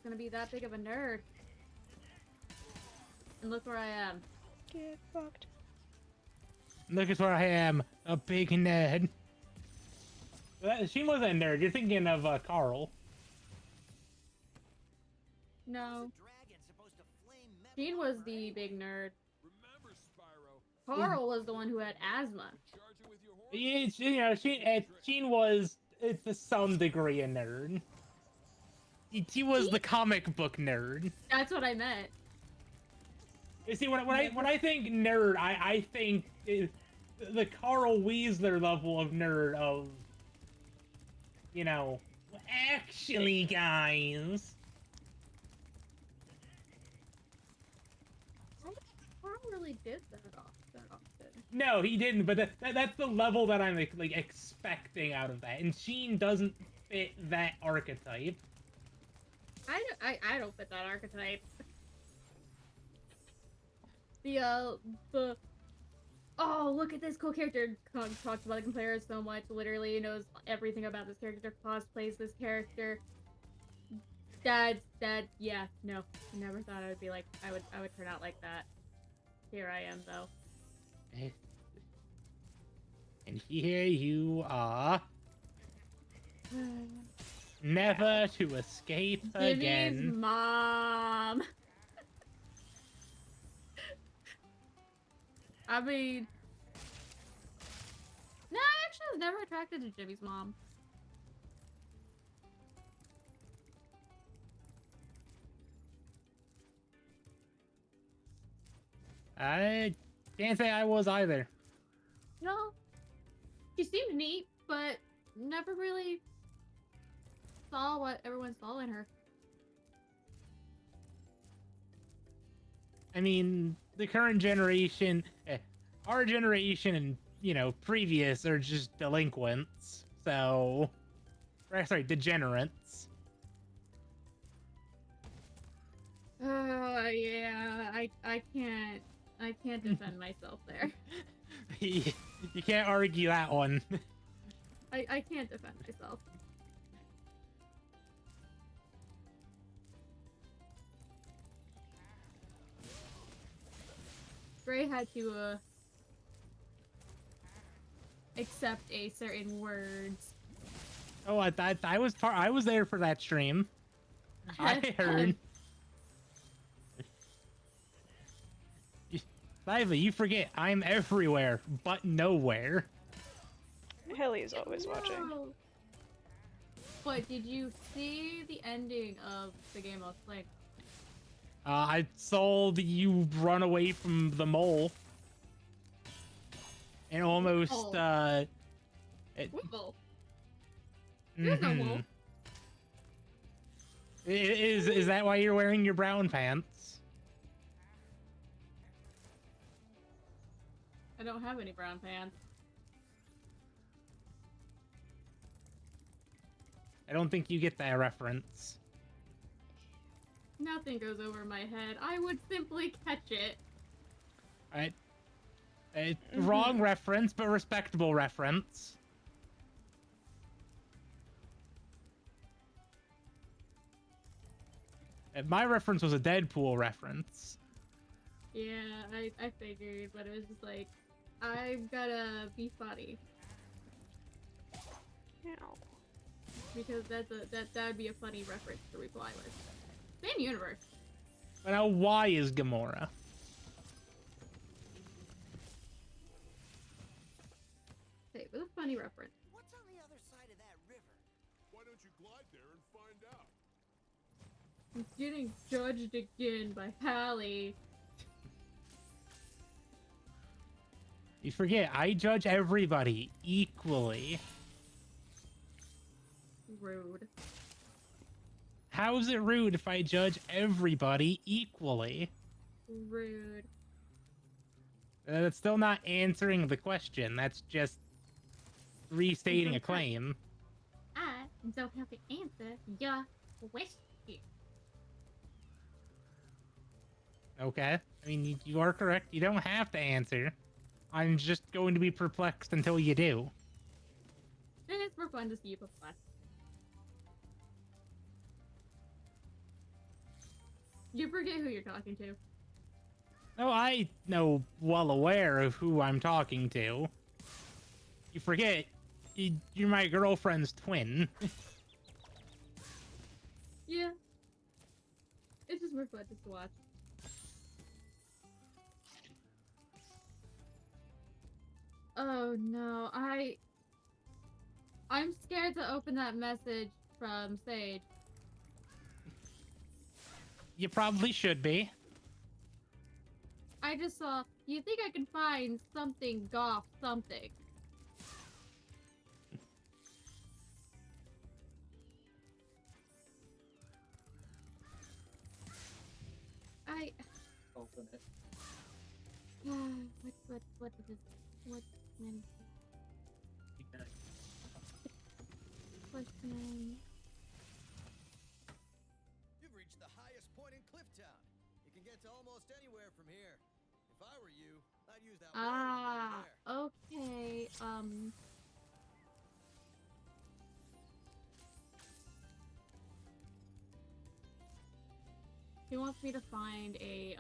gonna be that big of a nerd. And look where I am. Get fucked. Look at where I am, a big nerd. She wasn't a nerd. You're thinking of Carl. No. Dragon supposed to flame metal Gene was armor the anyway? big nerd. Remember, Spyro. Carl was the one who had asthma. Charge it with your horn. Yeah, Sheen was, to some degree, a nerd. He was the comic book nerd. That's what I meant. You see, when I think nerd, I think the Carl Weasley level of nerd of, you know, actually, guys. really did that often. No, he didn't. But that's the level that I'm like expecting out of that. And Sheen doesn't fit that archetype. I don't fit that archetype. The oh, look at this cool character. Talks about the player so much. Literally knows everything about this character. Cosplays this character. Yeah, no. Never thought I would be like, I would turn out like that. Here I am, though. And here you are. Never to escape Jimmy's again. mom. I mean, no, I actually was never attracted to Jimmy's mom. I can't say I was either. No, she seemed neat, but never really saw what everyone saw in her. I mean, the current generation, our generation and, you know, previous are just delinquents. So, sorry, degenerates. Yeah, I can't defend myself there. You can't argue that one. I can't defend myself. Gray had to accept a certain words. Oh, I was there for that stream. I heard. Liva, you forget I'm everywhere but nowhere. Helle is always watching. But did you see the ending of the game I was playing? I saw you run away from the mole. And almost, What mole? There's no mole. Is that why you're wearing your brown pants? I don't have any brown pants. I don't think you get that reference. Nothing goes over my head. I would simply catch it. Wrong reference, but respectable reference. My reference was a Deadpool reference. Yeah, I figured, but it was just like, I've gotta be funny. Ow. Because that would be a funny reference to reply with. Same universe. But now, why is Gamora? Hey, it was a funny reference. What's on the other side of that river? Why don't you glide there and find out? I'm getting judged again by Hallie. You forget, I judge everybody equally. Rude. How is it rude if I judge everybody equally? Rude. That's still not answering the question. That's just restating a claim. I don't have to answer your question. Okay. I mean, you are correct. You don't have to answer. I'm just going to be perplexed until you do. It's more fun to see you perplexed. You forget who you're talking to. Oh, I know well aware of who I'm talking to. You forget, you're my girlfriend's twin. Yeah. It's just more fun just to watch. Oh no, I'm scared to open that message from Sage. You probably should be. I just saw, you think I can find something goth something? Open it. What is this? What can what can You've reached the highest point in Clifftown. You can get to almost anywhere from here. If I were you, I'd use that whirlwind over there. Okay, he wants me to find a,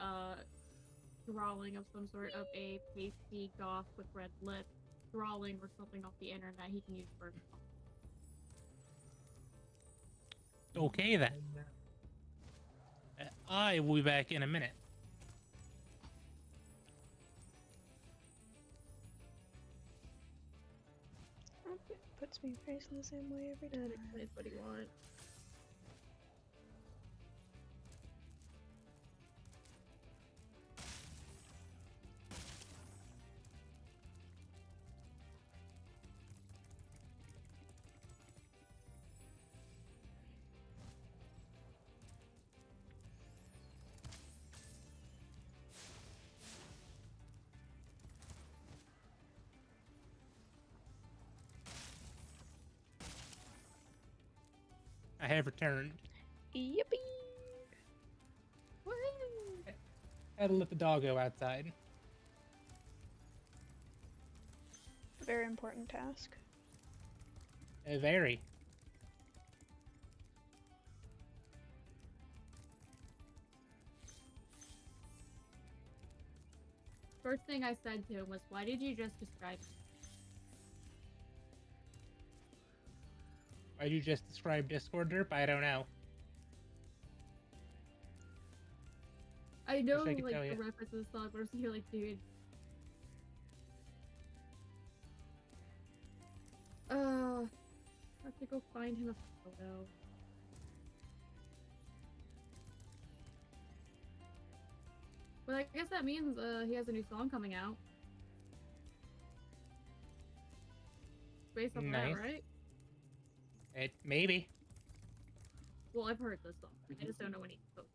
drawing of some sort of a pasty goth with red lips drawing or something off the internet he can use for. Okay then. I will be back in a minute. Puts me facing the same way every time. Explains what he wants. I have returned. Yippee! Woohoo! Had to let the dog go outside. Very important task. Very. First thing I said to him was, why did you just describe it? Why'd you just describe Discord derp? I don't know. I know, Wish I could like, tell the ya. reference to the song, but I'm sitting here like, dude. I have to go find him a photo. But I guess that means, he has a new song coming out. Based on Nice. that, right? Maybe. Well, I've heard this song. I just don't know when he's posting.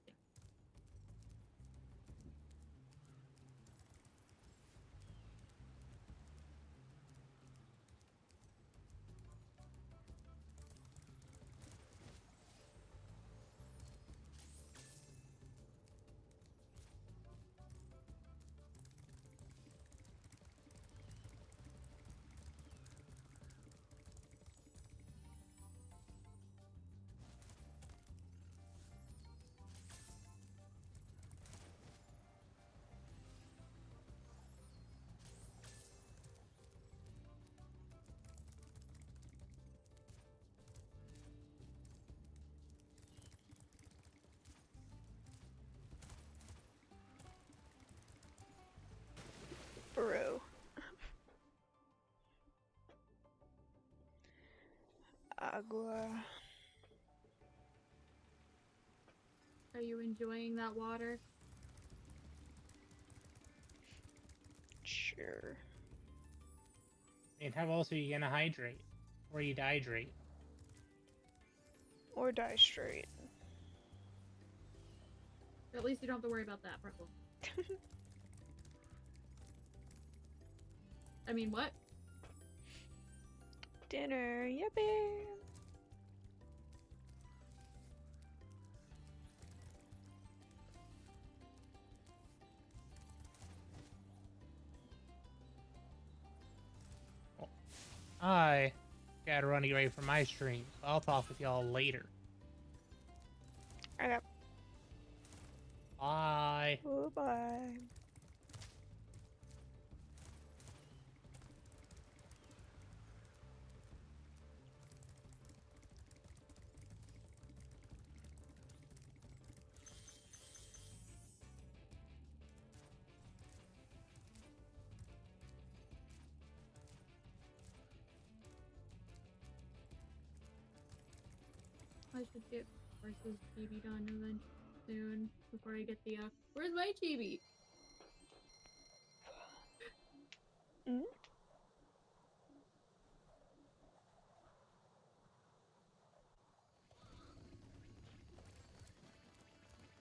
Bro. Agua. Are you enjoying that water? Sure. And how else are you gonna hydrate? Or you dehydrate? Or die straight. At least you don't have to worry about that problem. I mean, what? Dinner, yippee! I gotta run away from my stream. I'll talk with y'all later. Okay. Bye. Bye. I should get versus chibi done eventually soon before I get the where's my chibi? Mm?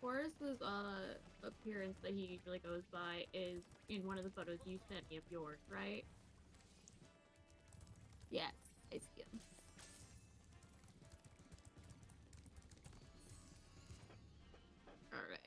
Forrest is appearance that he usually goes by is in one of the photos you sent me of yours, right? Yes, I see him. Alright.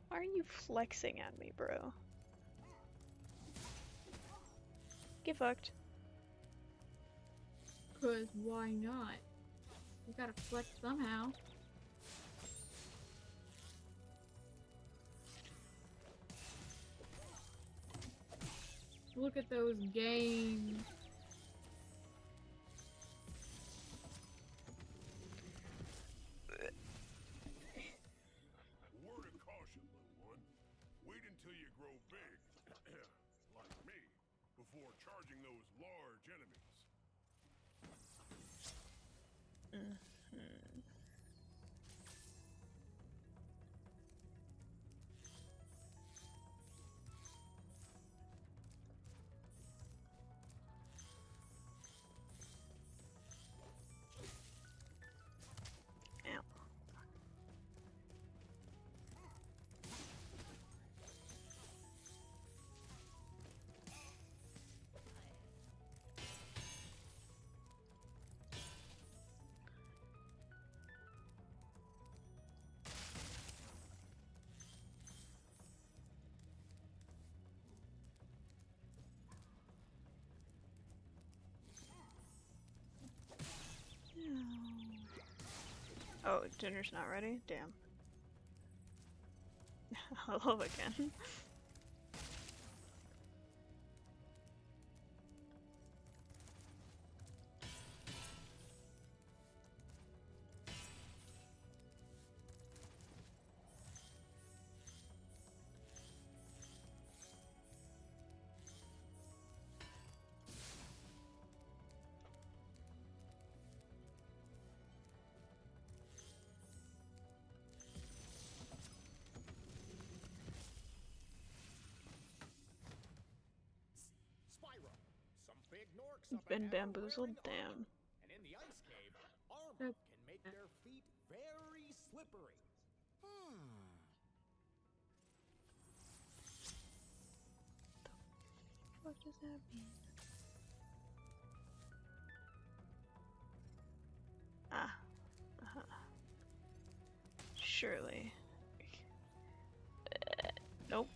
Why are you flexing at me, bro? Get fucked. Cause why not? You gotta flex somehow. Look at those games. Word of caution, little one. Wait until you grow big, like me, before charging those large enemies. Ow. Oh, dinner's not ready? Damn. Hello again. Spyro, some big norks up Been ahead are bamboozled? wearing Damn. armor. And in the ice cave, armor can make their feet very slippery. What does that mean? Ah. Surely. Nope.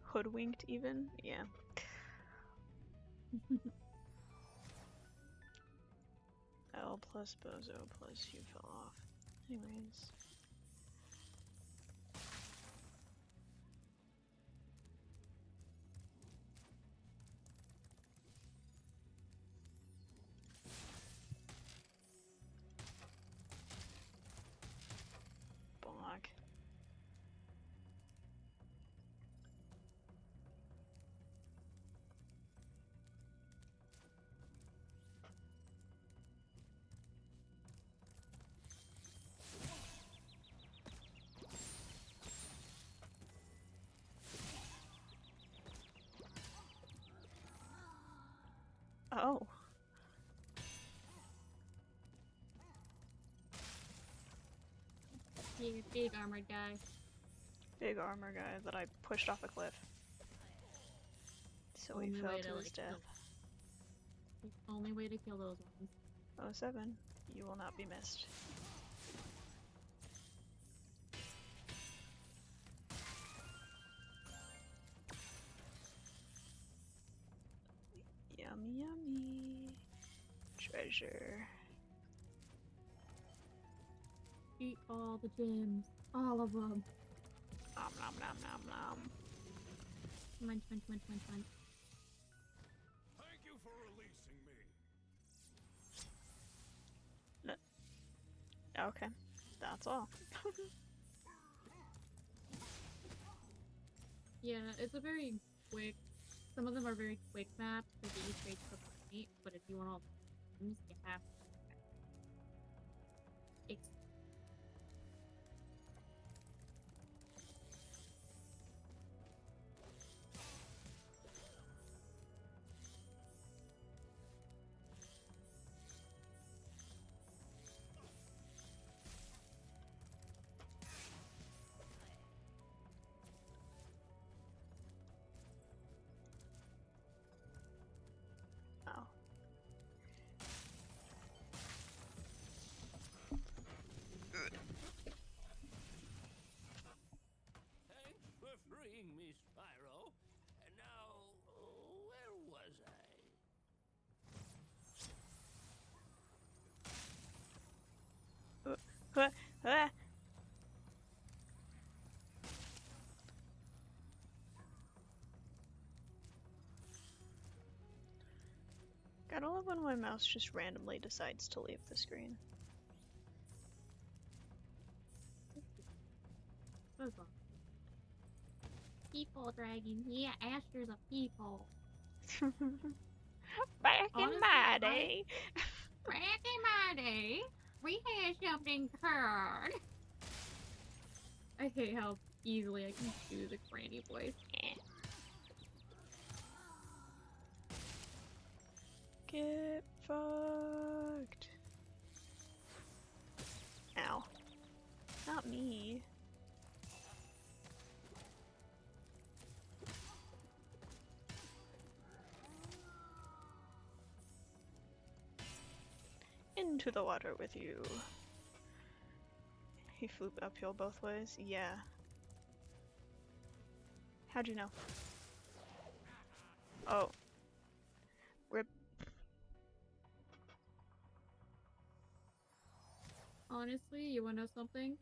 Hoodwinked even? Yeah. L plus bozo plus you fell off. Anyways. Bonk. Oh. Yeah, big armored guy. Big armor guy that I pushed off a cliff. So he Only fell way to to, his like, death. The only way to kill those ones. 07. You will not be missed. Yummy, yummy. Treasure. Eat all the gems. All of them. Nom nom nom nom nom. Munch, munch, munch, munch, munch. Okay, that's all. Yeah, it's a very quick. Some of them are very quick maps to get you straight to the point, but if you want all the things, you have to. Oh. Thanks for freeing me, Spyro. And now, where was I? Ah. Gotta love when my mouse just randomly decides to leave the screen. People dragon. Yeah, Asher's a people. Back in Honestly, my day. Back in my day, we had something called. I hate how easily I can do the granny voice. Get fucked. Ow. Not me. Into the water with you. He flew uphill both ways? Yeah. How'd you know? Oh. Rip. Honestly, you wanna know something?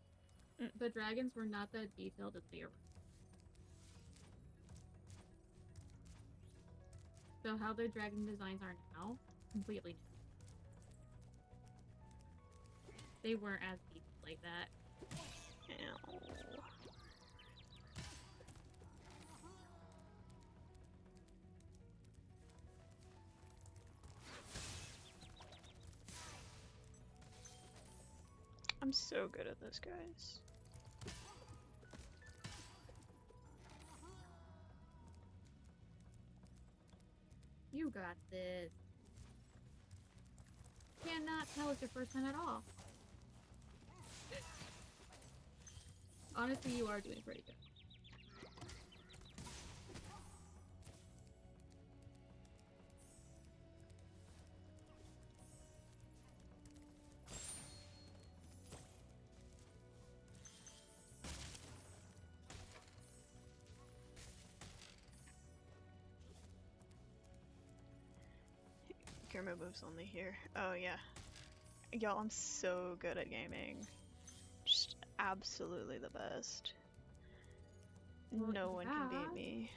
The dragons were not that detailed in the original. So how the dragon designs are now, completely new. They weren't as deep like that. Ow. I'm so good at this, guys. You got this. Cannot tell it's your first time at all. Honestly, you are doing pretty good. Camera moves only here. Oh yeah. Y'all, I'm so good at gaming. Just absolutely the best. Well, No one can yeah. beat me.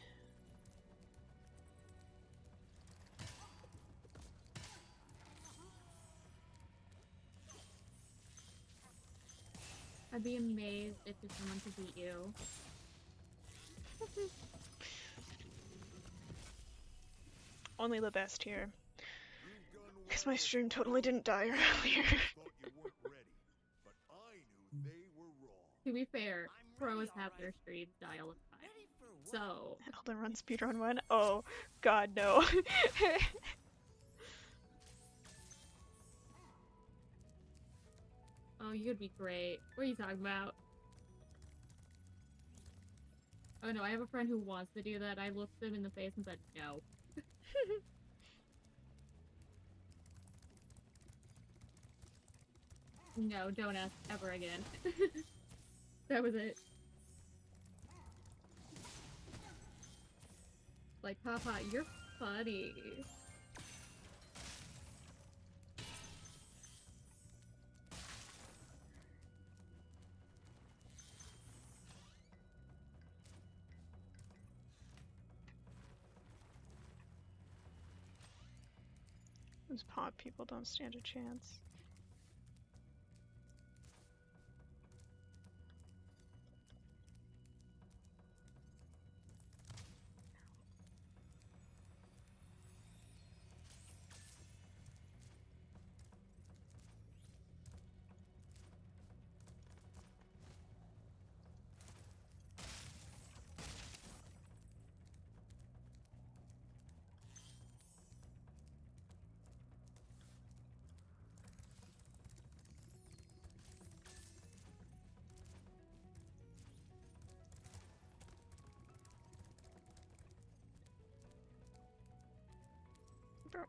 I'd be amazed if there's someone to beat you. Only the best here. Because my stream totally didn't die earlier. Thought you weren't ready, but I knew they were wrong. To be fair, pros have their streams die all the time. So, Elden Run speedrun one? Oh, god no. oh, you'd be great. What are you talking about? Oh no, I have a friend who wants to do that. I looked them in the face and said no. No, don't ask ever again. That was it. Like, Papa, you're funny. Those pop people don't stand a chance.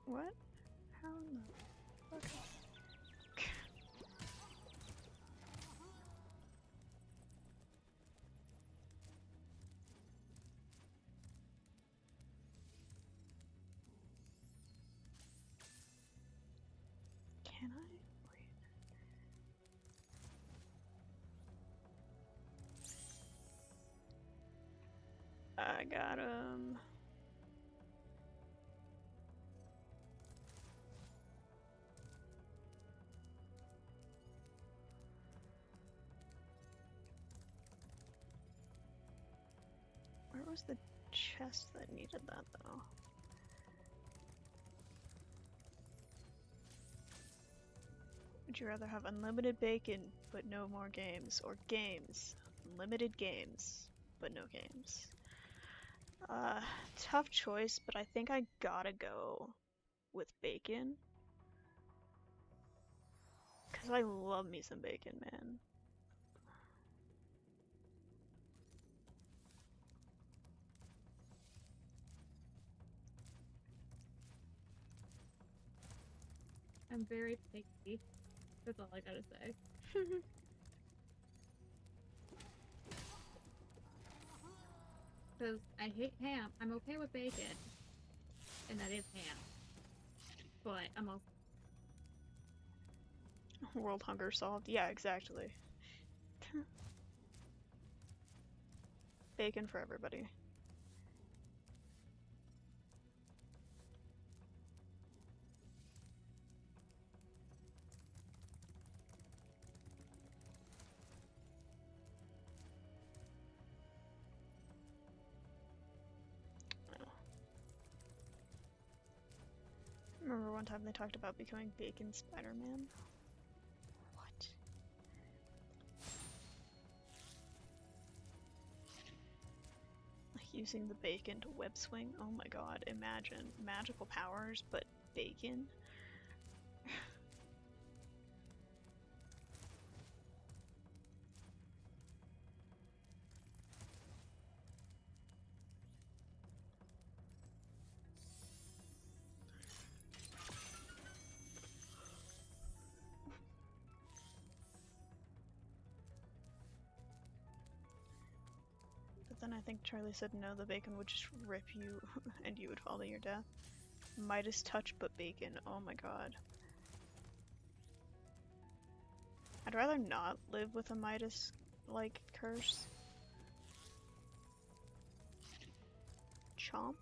What? How in the fuck? Can I? Wait. I got him. Where was the chest that needed that though? Would you rather have unlimited bacon but no more games, or games? Unlimited games but no games. Tough choice, but I think I gotta go with bacon. Cause I love me some bacon, man. I'm very picky. That's all I gotta say. Because I hate ham. I'm okay with bacon. And that is ham. But I'm also... World hunger solved. Yeah, exactly. Bacon for everybody. Remember one time they talked about becoming Bacon Spider-Man? What? Like using the bacon to web swing? Oh my god, imagine. Magical powers, but bacon? But then I think Charlie said no, the bacon would just rip you and you would fall to your death. Midas touch but bacon, oh my god. I'd rather not live with a Midas-like curse. Chomp?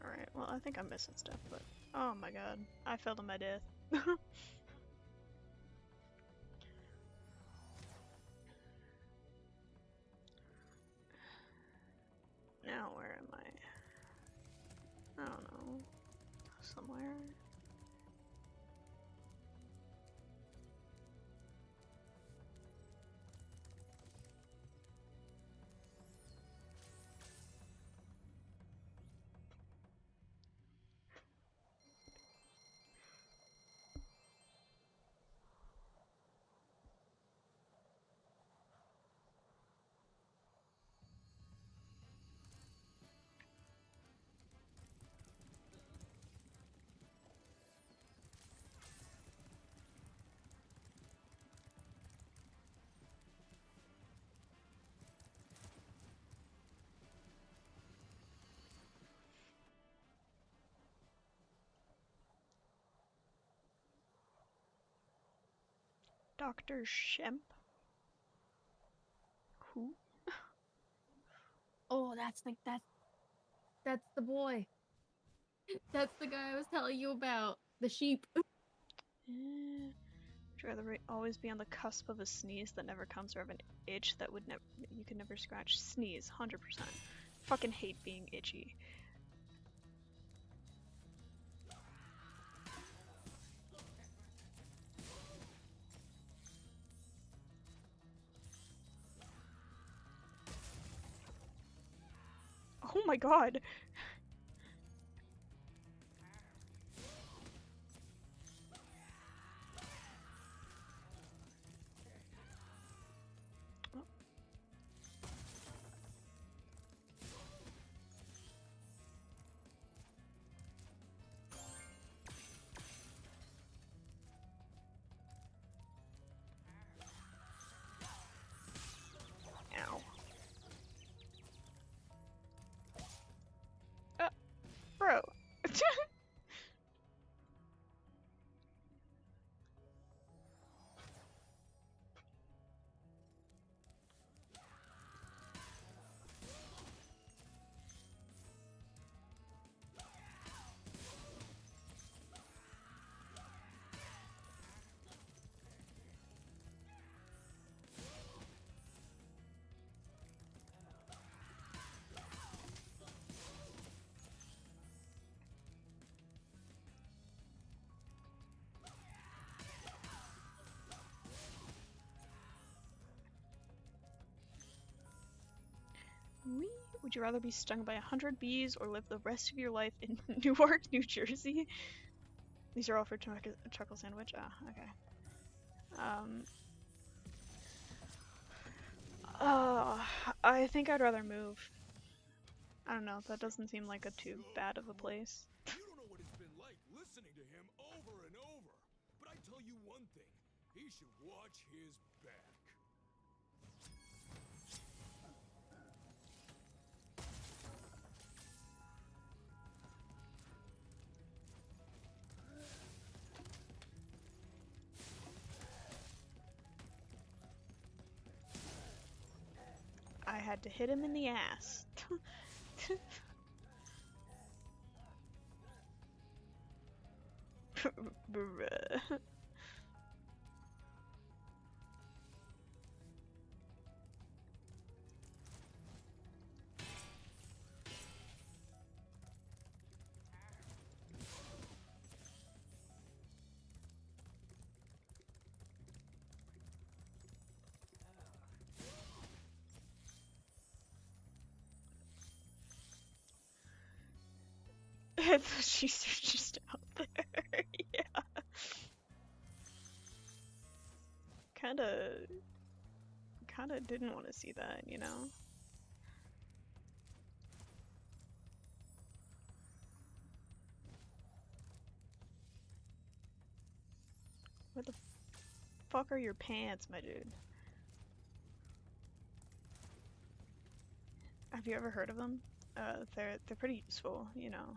Alright, well I think I'm missing stuff, but oh my god, I fell to my death. Now where am I? I don't know. Somewhere? Dr. Shemp? Who? Oh, that's the boy. That's the guy I was telling you about. The sheep. Would you rather always be on the cusp of a sneeze that never comes, or of an itch that you could never scratch? Sneeze, 100%. Fucking hate being itchy. my god. Ow. Bro. Wee. Would you rather be stung by 100 bees or live the rest of your life in Newark, New Jersey? These are all for Chuckle Sandwich? Ah, okay. I think I'd rather move. I don't know, that doesn't seem like a too bad of a place. You don't know what it's been like listening to him over and over. But I tell you one thing, he should watch his back. I had to hit him in the ass. Bruh. She's just out there. Yeah. Kinda didn't want to see that, you know? Where the fuck are your pants, my dude? Have you ever heard of them? They're pretty useful, you know.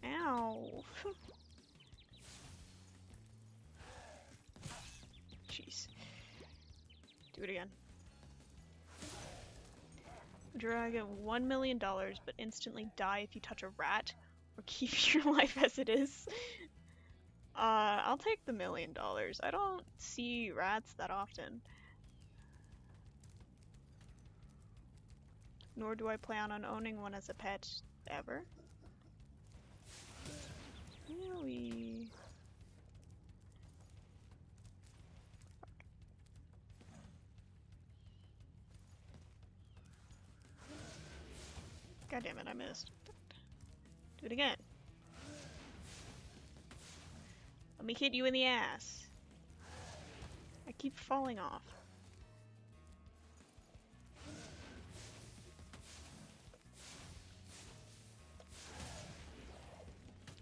Ow. Jeez. Do it again. Would you rather get $1 million but instantly die if you touch a rat, or keep your life as it is? I'll take the $1 million. I don't see rats that often. Nor do I plan on owning one as a pet ever. Really? God damn it, I missed. Do it again. Let me hit you in the ass. I keep falling off.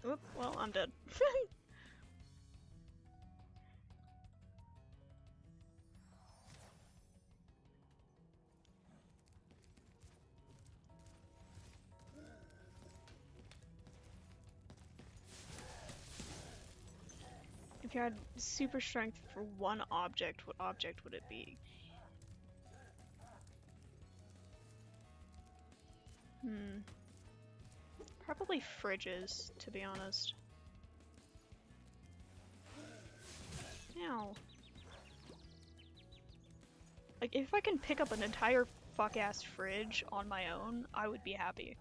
Oop, well, I'm dead. If you had super strength for one object, what object would it be? Probably fridges, to be honest. Ow. Like, if I can pick up an entire fuck-ass fridge on my own, I would be happy.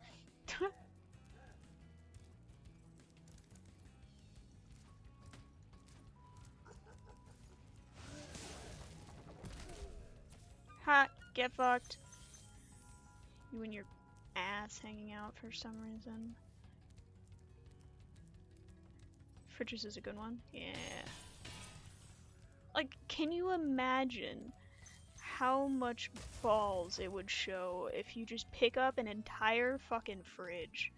Ha! Get fucked. You and your ass hanging out for some reason. Fridges is a good one. Yeah. Like, can you imagine how much balls it would show if you just pick up an entire fucking fridge?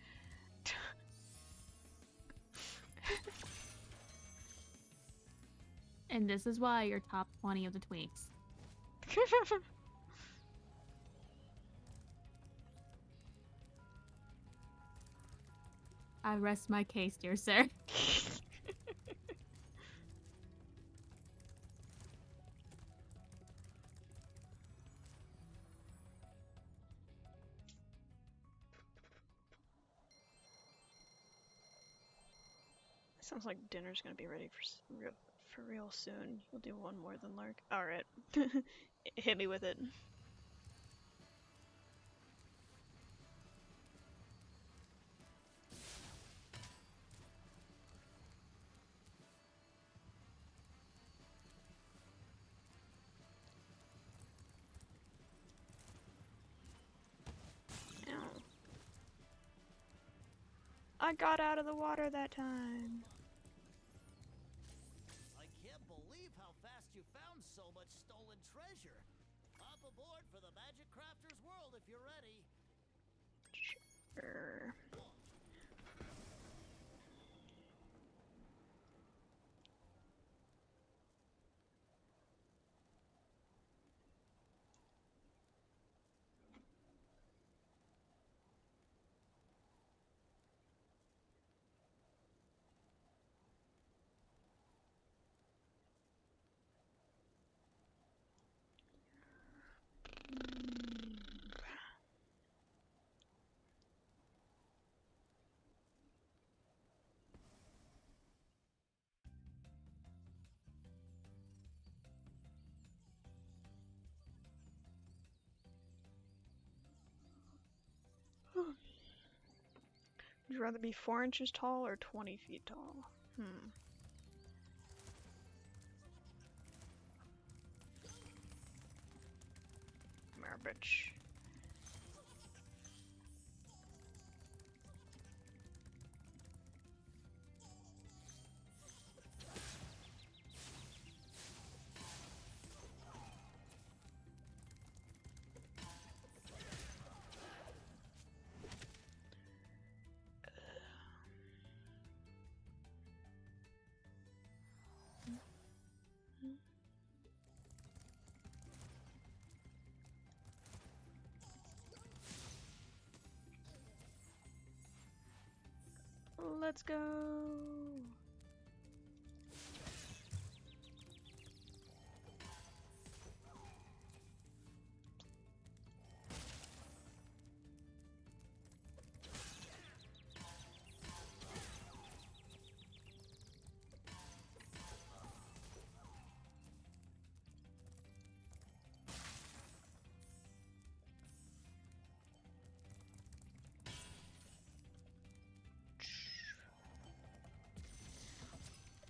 And this is why you're top 20 of the tweaks. I rest my case, dear sir. Sounds like dinner's gonna be ready for real soon. You'll do one more than lurk. Alright. Hit me with it. Ow. I got out of the water that time. I can't believe how fast you found so much stolen treasure. Hop aboard for the Magic Crafter's world if you're ready. Sure. Would you rather be 4 inches tall or 20 feet tall? Come here, bitch. Let's go.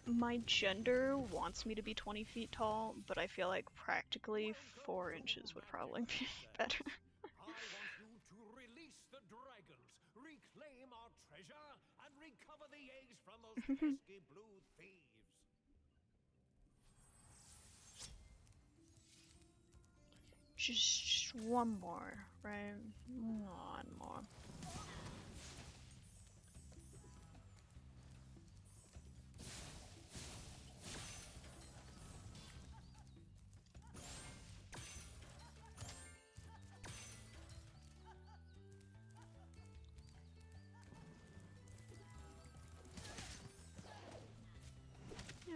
My gender wants me to be 20 feet tall, but I feel like practically 4 inches would probably be better. I want you to release the dragons, reclaim our treasure, and recover the eggs from those pesky blue thieves. Just one more, right? One more.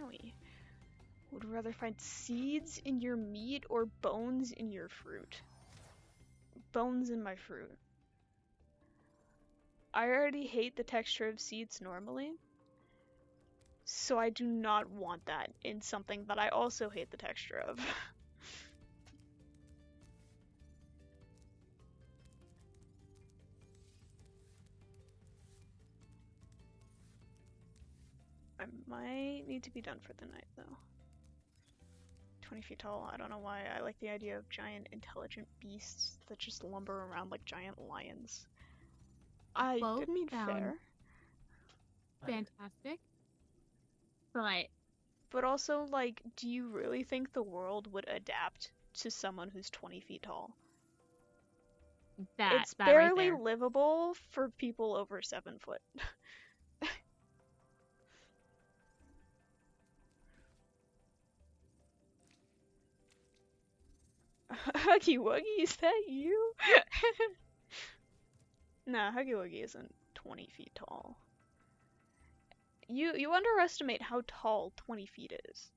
Owie. Would rather find seeds in your meat or bones in your fruit? Bones in my fruit. I already hate the texture of seeds normally, so I do not want that in something that I also hate the texture of. I might need to be done for the night though. 20 feet tall. I don't know why. I like the idea of giant intelligent beasts that just lumber around like giant lions. I Both mean, sound fair. fantastic. But But also, like, do you really think the world would adapt to someone who's 20 feet tall? It's that barely right there. livable for people over 7 foot. Huggy Wuggy, is that you? Nah, Huggy Wuggy isn't 20 feet tall. You underestimate how tall 20 feet is.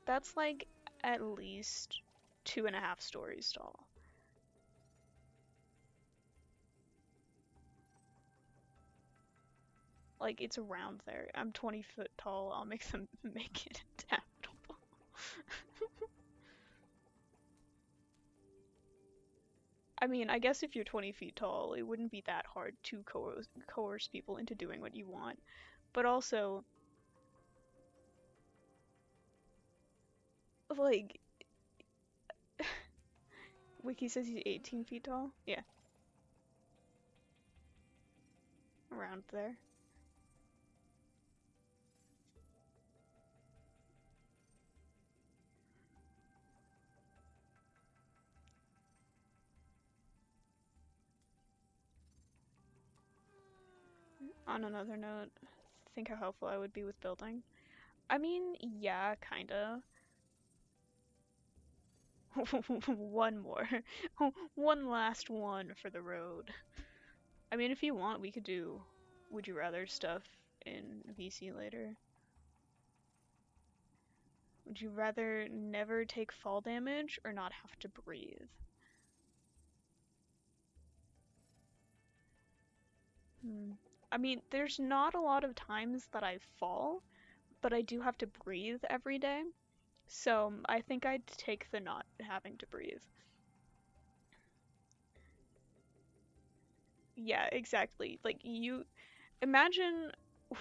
That's like at least 2.5 stories tall. Like, it's around there. I'm 20 foot tall. I'll make them make it adaptable. I mean, I guess if you're 20 feet tall, it wouldn't be that hard to coerce people into doing what you want. But also, like, Wiki says he's 18 feet tall? Yeah. Around there. On another note, think how helpful I would be with building. I mean, yeah, kinda. One more. One last one for the road. I mean, if you want, we could do Would You Rather stuff in VC later. Would you rather never take fall damage or not have to breathe? I mean, there's not a lot of times that I fall, but I do have to breathe every day. So I think I'd take the not having to breathe. Yeah, exactly. Like, you imagine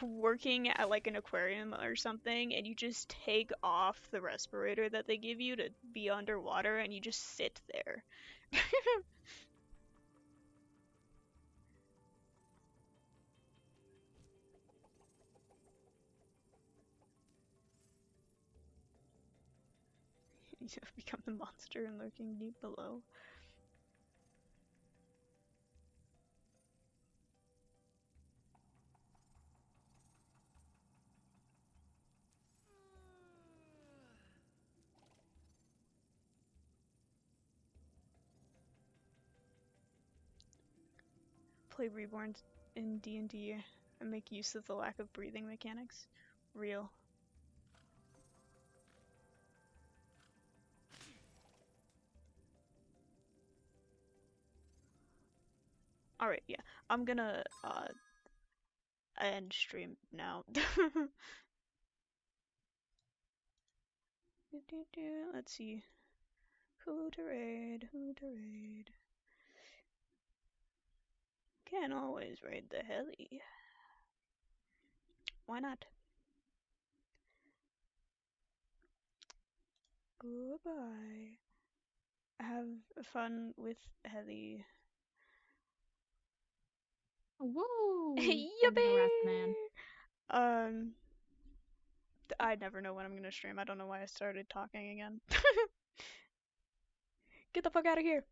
working at like an aquarium or something and you just take off the respirator that they give you to be underwater and you just sit there. You have become the monster and lurking deep below. Play Reborn in D&D and make use of the lack of breathing mechanics. Real. Alright, yeah. I'm gonna end stream now. Let's see. Who to raid? Who to raid? Can always raid the helle. Why not? Goodbye. Have fun with helle. Woo! Yippee! I never know when I'm gonna stream. I don't know why I started talking again. Get the fuck out of here.